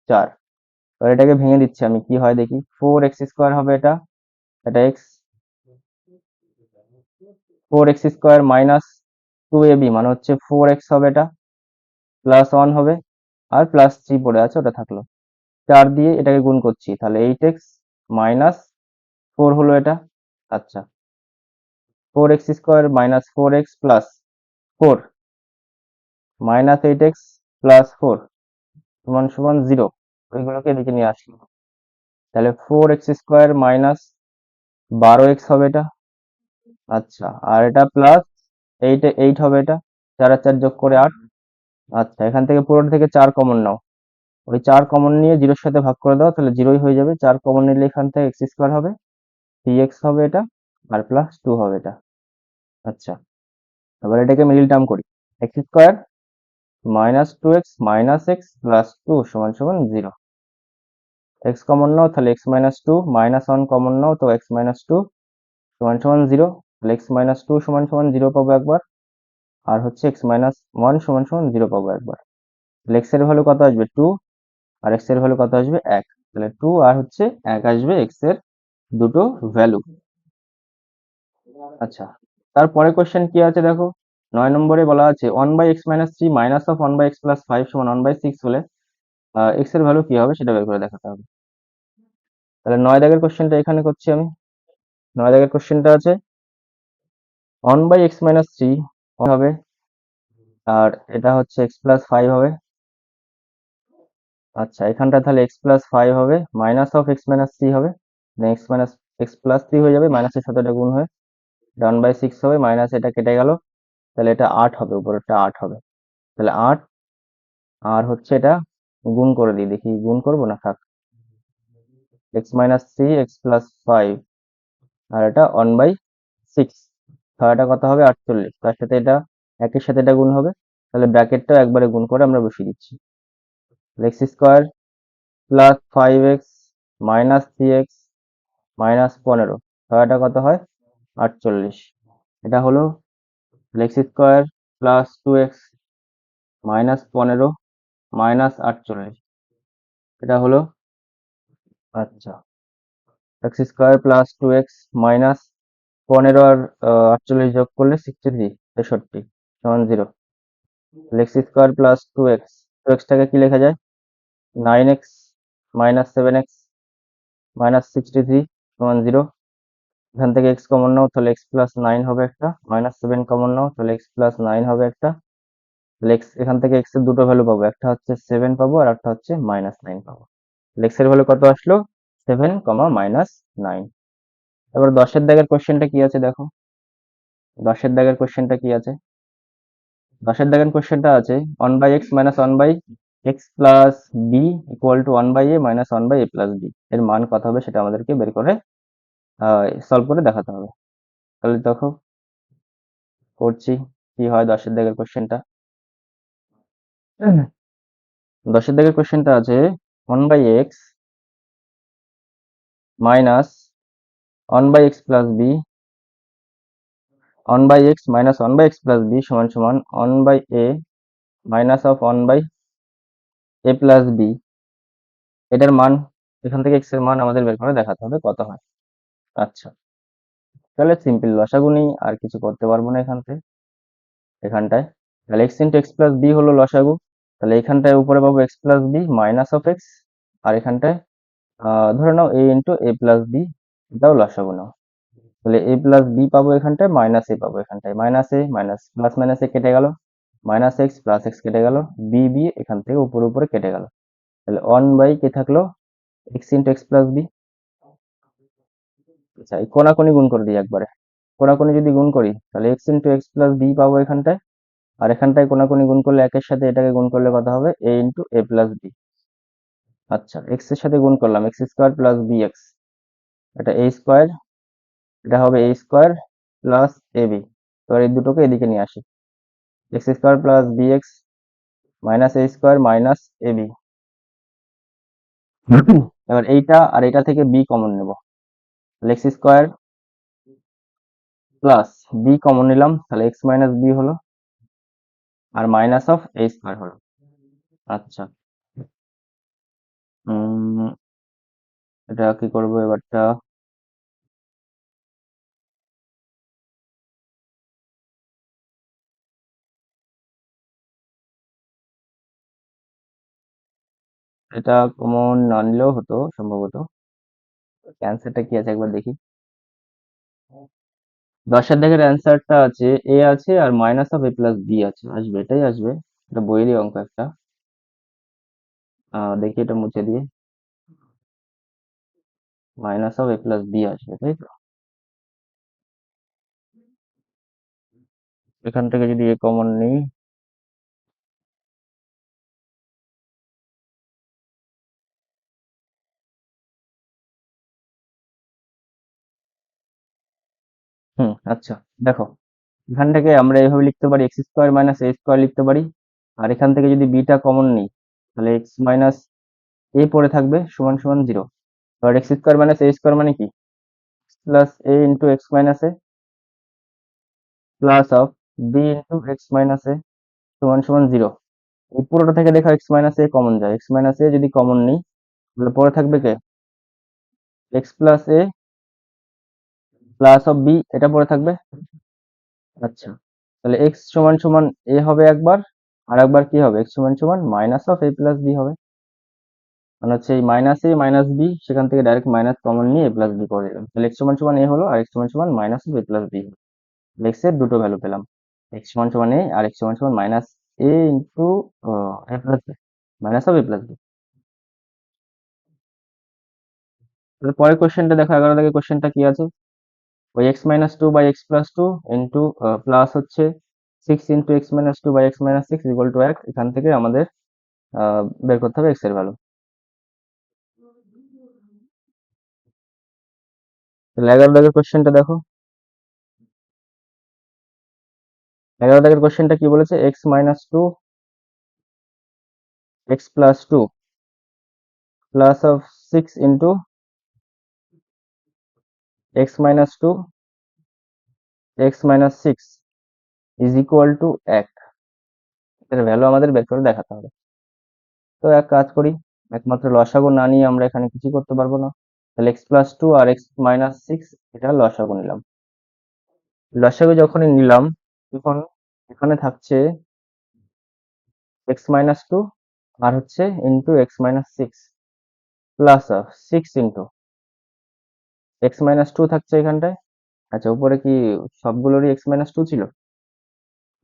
4। এবার এটাকে ভেঙে দিচ্ছি আমি, কি হয় দেখি, 4x² হবে এটা, এটা x, 4x² মাইনাস 2ab মানে হচ্ছে 4x হবে এটা, প্লাস 1 হবে, আর প্লাস 3 পড়ে আছে ওটা থাকলো, 4 দিয়ে এটাকে গুণ করছি, তাহলে 8x মাইনাস 4 হলো এটা। আচ্ছা, 4x² minus 4x plus 4 minus 8x plus 4 সমান সমান 0, ওইগুলোকে এদিকে নিয়ে আসলাম, তাহলে 4x² মাইনাস 12x হবে এটা। আচ্ছা, আর এটা প্লাস এইট হবে এটা। 4 আর 4 যোগ করে 8। আচ্ছা, এখান থেকে পুরোটা থেকে 4 কমন নাও। ওই 4 কমন নিয়ে 0 এর সাথে ভাগ করে দাও, তাহলে 0ই হয়ে যাবে। 4 কমন নিলে এখান থেকে x স্কোয়ার হবে, 3x হবে এটা, আর প্লাস 2 হবে এটা। আচ্ছা, এবার এটাকে মিডল টার্ম করি। x square minus 2x minus x plus 2 সমান সমান 0। x কমন নাও, তাহলে x মাইনাস 2, মাইনাস 1 কমন নাও, তো x মাইনাস 2 সমান সমান 0। তাহলে x মাইনাস 2 সমান সমান 0 পাবো একবার, আর হচ্ছে x মাইনাস 1 সমান সমান 0 পাবো একবার। তাহলে x এর ভ্যালু কত আসবে? 2, আর x এর ভ্যালু কত আসবে? 1। তাহলে 2 আর হচ্ছে 1 আসবে x এর দুটো ভ্যালু। আচ্ছা, তারপরে কোশ্চেন কি আছে দেখো। 9 নম্বরে বলা আছে 1/x-3 মাইনাস অফ 1/x+5 সমান 1/6 হলে x এর ভ্যালু কি হবে সেটা বের করে দেখাতে হবে। তাহলে 9 দাগের কোশ্চেনটা এখানে করছি আমি। 9 দাগের কোশ্চেনটা আছে 1/x-3 হবে, আর এটা হচ্ছে x+5 হবে। আচ্ছা, এখানটা তাহলে x+5 হবে, মাইনাস অফ x-3 হবে, x+3 হয়ে যাবে, মাইনাসের সাথে এটা গুণ হয়ে 1/6 হবে, মাইনাস এটা কেটে গেল, তাহলে এটা 8 হবে, উপরেরটা 8 হবে। তাহলে 8, আর হচ্ছে এটা গুণ করে দিই, দেখি গুণ করবো না, থাক। x-3 x+5, আর এটা 1/6, তাহলে এটা কত হবে? 48। তার সাথে এটা একের সাথে এটা গুণ হবে, তাহলে ব্র্যাকেটটা একবারে গুণ করে আমরা বসিয়ে দিচ্ছি। x square plus 5x minus 3x minus 15, তাহলে এটা কত হয়? 48। এটা হলো x square plus 2x minus 15 minus 48, এটা হলো। আচ্ছা, x square plus 2x minus 15 আর 48 যোগ করলে 63, 63 সমান 0। x square plus 2x, 2x টাকে কি লেখা যায়? 9x মাইনাস 7x মাইনাস 63 সমান 0। এখান থেকে x কমন নাও, তাহলে x প্লাস 9 হবে একটা, মাইনাস 7 কমন নাও, তাহলে x প্লাস 9 হবে একটা। তাহলে x, এখান থেকে x এর দুটো ভ্যালু পাবো, একটা হচ্ছে 7 পাবো, আর একটা হচ্ছে মাইনাস 9 পাবো। x এর ভ্যালু কত আসলো? 7 কমা মাইনাস 9। এবার 10 দাগের কোশ্চেনটা কি আছে দেখো। 10 দাগের কোশ্চেনটা কি আছে? 10 দাগের কোশ্চেনটা আছে 1/x minus 1/x plus b equal to 1/a minus 1/a plus b, এর মান কত হবে সেটা আমাদেরকে বের করে সলভ করে দেখাতে হবে। তাহলে দেখো করছি কি হয় 10 দাগের কোশ্চেনটা। 10 দাগের কোশ্চেনটা আছে 1/x minus 1/x plus b, 1/x minus 1/x plus b সমান সমান 1/a minus of 1/a plus B. এটার মান, এখান থেকে x এর মান আমাদের বের করে দেখাতে হবে কত হয়। আচ্ছা, তাহলে সিম্পল লসাগু নেই, আর কিছু করতে পারবো না এখানটায়। তাহলে x into x plus B হলো লসাগু। তাহলে এখানটায় উপরে পাবো x plus B minus of X, আর এখানটায় ধরে নাও a into A plus B, এটাও লসাগু নাও। তাহলে a প্লাস বি পাবো এখানটায়, মাইনাস এ পাবো এখানটায়, মাইনাস এ মাইনাস প্লাস মাইনাস এ কেটে গেল, মাইনাস এক্স প্লাস এক্স কেটে গেল, বি বি এখান থেকে উপরে উপরে কেটে গেল। তাহলে 1 বাই কে থাকলো? x into x plus b. আচ্ছা, এই কোনাকুনি গুণ করে দিই একবারে। কোনাকুনি যদি গুণ করি তাহলে x into x plus b পাবো এখানটায়, আর এখানটায় কোনাকুনি গুণ করলে একের সাথে এটাকে গুণ করলে কত হবে? a into A plus b. আচ্ছা, এক্স এর সাথে গুণ করলাম, x square plus B x, এটা a স্কোয়ার, এটা হবে a square plus a b. এবার এই দুটোকে এদিকে নিয়ে আসি, x square plus B x minus a square minus a b. এবার এইটা আর এটা থেকে বি কমন নেব, x square plus b common নিলাম, তাহলে এক্স মাইনাস বি হলো, আর মাইনাস অফ এ স্কোয়ার হলো। আচ্ছা, উম এটা কি করবো এবারটা? এটা কমন না নিলেও হতো সম্ভবত। অ্যান্সারটা কি আছে একবার দেখি। 10 দাগের অ্যান্সারটা আছে এ আছে আর minus of A plus B আছে, আসবে, এটাই আসবে। এটা বইয়েরই অঙ্ক একটা। দেখি এটা মুছে দিয়ে, minus of A plus b আসবে, তাই তো? এখান থেকে যদি এ কমন নিই, আচ্ছা, দেখো এখান থেকে আমরা এইভাবে লিখতে পারি x square minus A square লিখতে পারি। আর এখান থেকে যদি বিটা কমন নিই, তাহলে এক্স মাইনাস এ পড়ে থাকবে সমান সমান 0। এবার X square minus A square মানে কি, plus A into x minus A plus of B into x minus A সমান সমান 0। এই পুরোটা থেকে দেখো এক্স মাইনাস এ কমন যায়, এক্স মাইনাস এ যদি কমন নিই তাহলে পরে থাকবে কে, X plus A plus of B, এটা পরে থাকবে। আচ্ছা, তাহলে এক্স সমান সমান এ হবে একবার, আর একবার কি হবে, এক্স সমান সমান minus of A plus b হবে। মানে হচ্ছে এই মাইনাস এ মাইনাস বি, সেখান থেকে ডাইরেক্ট মাইনাস কমন নিয়ে এ প্লাস বি করে দিলাম, তাহলে এক্স সমান সমান এ হলো, আর এক্স সমান সমান minus of A plus B. X এর দুটো ভ্যালু পেলাম, এক্স সমান সমান এ আর এক্স সমান সমান minus a into A plus B, minus of A plus b. তাহলে পরের কোশ্চেনটা দেখো, 11 দাগের কোশ্চেনটা কি আছে, ওই X minus two by X plus two into plus হচ্ছে six into x minus two by X minus six equal to এক। এখান থেকে আমাদের বের করতে হবে এক্স এর ভ্যালু। তাহলে 11 দাগের কোশ্চেনটা দেখো, 11 দাগের কোশ্চেনটা কি বলেছে, x minus two x plus two plus of six into x minus two x minus six is equal to এক। এর ভ্যালু আমাদের বের করে দেখাতে হবে। তো এক কাজ করি, একমাত্র লসাগু না নিয়ে আমরা এখানে কিছু করতে পারবো না। তাহলে এক্স প্লাস টু আর এক্স মাইনাস সিক্স, এটা লসাগু নিলাম। লসাগু যখনই নিলাম, তখন এখানে থাকছে এক্স মাইনাস টু আর হচ্ছে into x minus six plus of six into x minus two থাকছে এখানটায়। আচ্ছা, উপরে কি সবগুলোরই এক্স মাইনাস টু ছিল?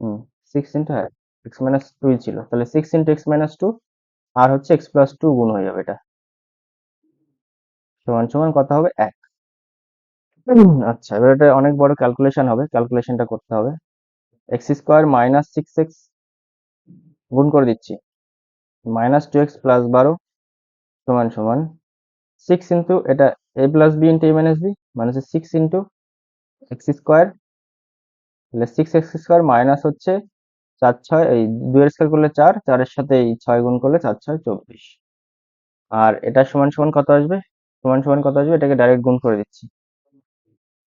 হুম, সিক্স ইন্টু, হ্যাঁ, এক্স মাইনাস টুই ছিল, তাহলে six into x minus two আর হচ্ছে এক্স প্লাস টু গুণ হয়ে যাবে, এটা সমান সমান কত হবে, এক। আচ্ছা, এবার এটা অনেক বড় ক্যালকুলেশন হবে, ক্যালকুলেশনটা করতে হবে। X square minus six x গুণ করে দিচ্ছি, মাইনাস টু এক্স প্লাস 12 সমান সমান সিক্স ইন্টু এটা A plus B into A minus b, মানে হচ্ছে সিক্স ইন্টু এক্স স্কোয়ার, তাহলে সিক্স এক্স স্কোয়ার মাইনাস হচ্ছে চার ছয়, এই দুইয়ের স্কোয়ার করলে চার, চারের সাথে এই ছয় গুণ করলে চার ছয় 24। আর এটা সমান সমান কত আসবে, সমান সমান কত আসবে, এটাকে ডাইরেক্ট গুণ করে দিচ্ছি,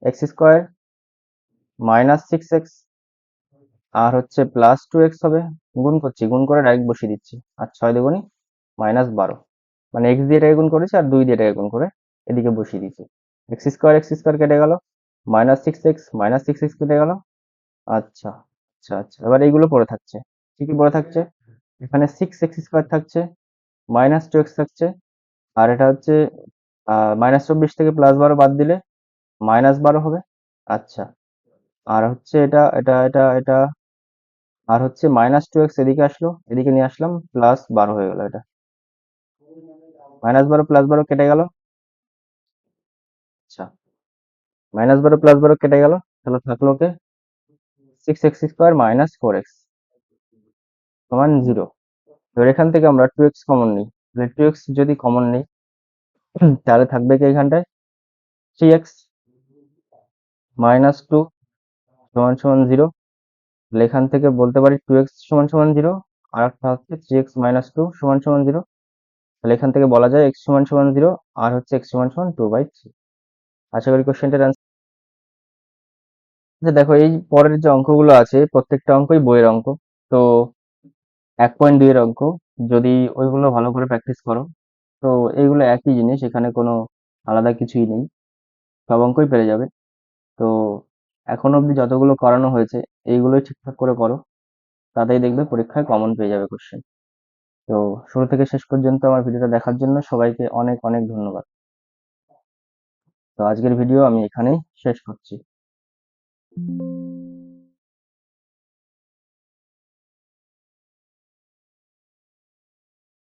X square minus six X আর হচ্ছে প্লাস টু এক্স হবে, গুণ করছি, গুণ করে ডাইরেক্ট বসিয়ে দিচ্ছি, আর ছয় দুগুণি মাইনাস 12, মানে এক্স দিয়ে এটাকে গুণ করেছি আর দুই দিয়ে এটাকে গুণ করে এদিকে বসিয়ে দিচ্ছি। এক্স স্কোয়ার কেটে গেল, মাইনাস সিক্স এক্স কেটে গেল। আচ্ছা, আচ্ছা, আচ্ছা, এবার এইগুলো পড়ে থাকছে, কি কি পড়ে থাকছে, এখানে সিক্স এক্স স্কোয়ার থাকছে, মাইনাস টু এক্স থাকছে, আর এটা হচ্ছে মাইনাস 24 থেকে প্লাস 12 বাদ দিলে মাইনাস 12 হবে। আচ্ছা, আর হচ্ছে এটা আর হচ্ছে মাইনাস টু এক্স এদিকে আসলো, এদিকে নিয়ে আসলাম, প্লাস 12 হয়ে গেল, এটা মাইনাস 12 প্লাস 12 কেটে গেল। আচ্ছা, মাইনাস 12 প্লাস 12 কেটে গেল, তাহলে থাকলো কে, six X square minus four X সমান 0। এবার এখান থেকে আমরা টু এক্স কমন নিই, তাহলে টু এক্স যদি কমন নিই তাহলে থাকবে কি এখানটায়, থ্রি এক্স মাইনাস টু সমান সমান 0। তাহলে এখান থেকে বলতে পারি টু এক্স সমান সমান 0, আর একটা হচ্ছে থ্রি এক্স মাইনাস টু সমান সমান 0। তাহলে এখান থেকে বলা যায় এক্স সমান সমান 0 আর হচ্ছে এক্স সমান সমান 2/3। আশা করি কোশ্চেনটার আচ্ছা, দেখো এই পরের যে অঙ্কগুলো আছে প্রত্যেকটা অঙ্কই বইয়ের অঙ্ক। তো 1.2 এর অঙ্ক, যদি ওইগুলো ভালো করে প্র্যাকটিস করো, তো এইগুলো একই জিনিস, এখানে কোনো আলাদা কিছুই নেই, সব অঙ্কই পেরে যাবে। তো এখন অবধি যতগুলো করানো হয়েছে এইগুলোই ঠিকঠাক করে করো, তাতেই দেখবে পরীক্ষায় কমন পেয়ে যাবে কোশ্চেন। তো শুরু থেকে শেষ পর্যন্ত আমার ভিডিওটা দেখার জন্য সবাইকে অনেক অনেক ধন্যবাদ। তো আজকের ভিডিও আমি এখানেই শেষ করছি।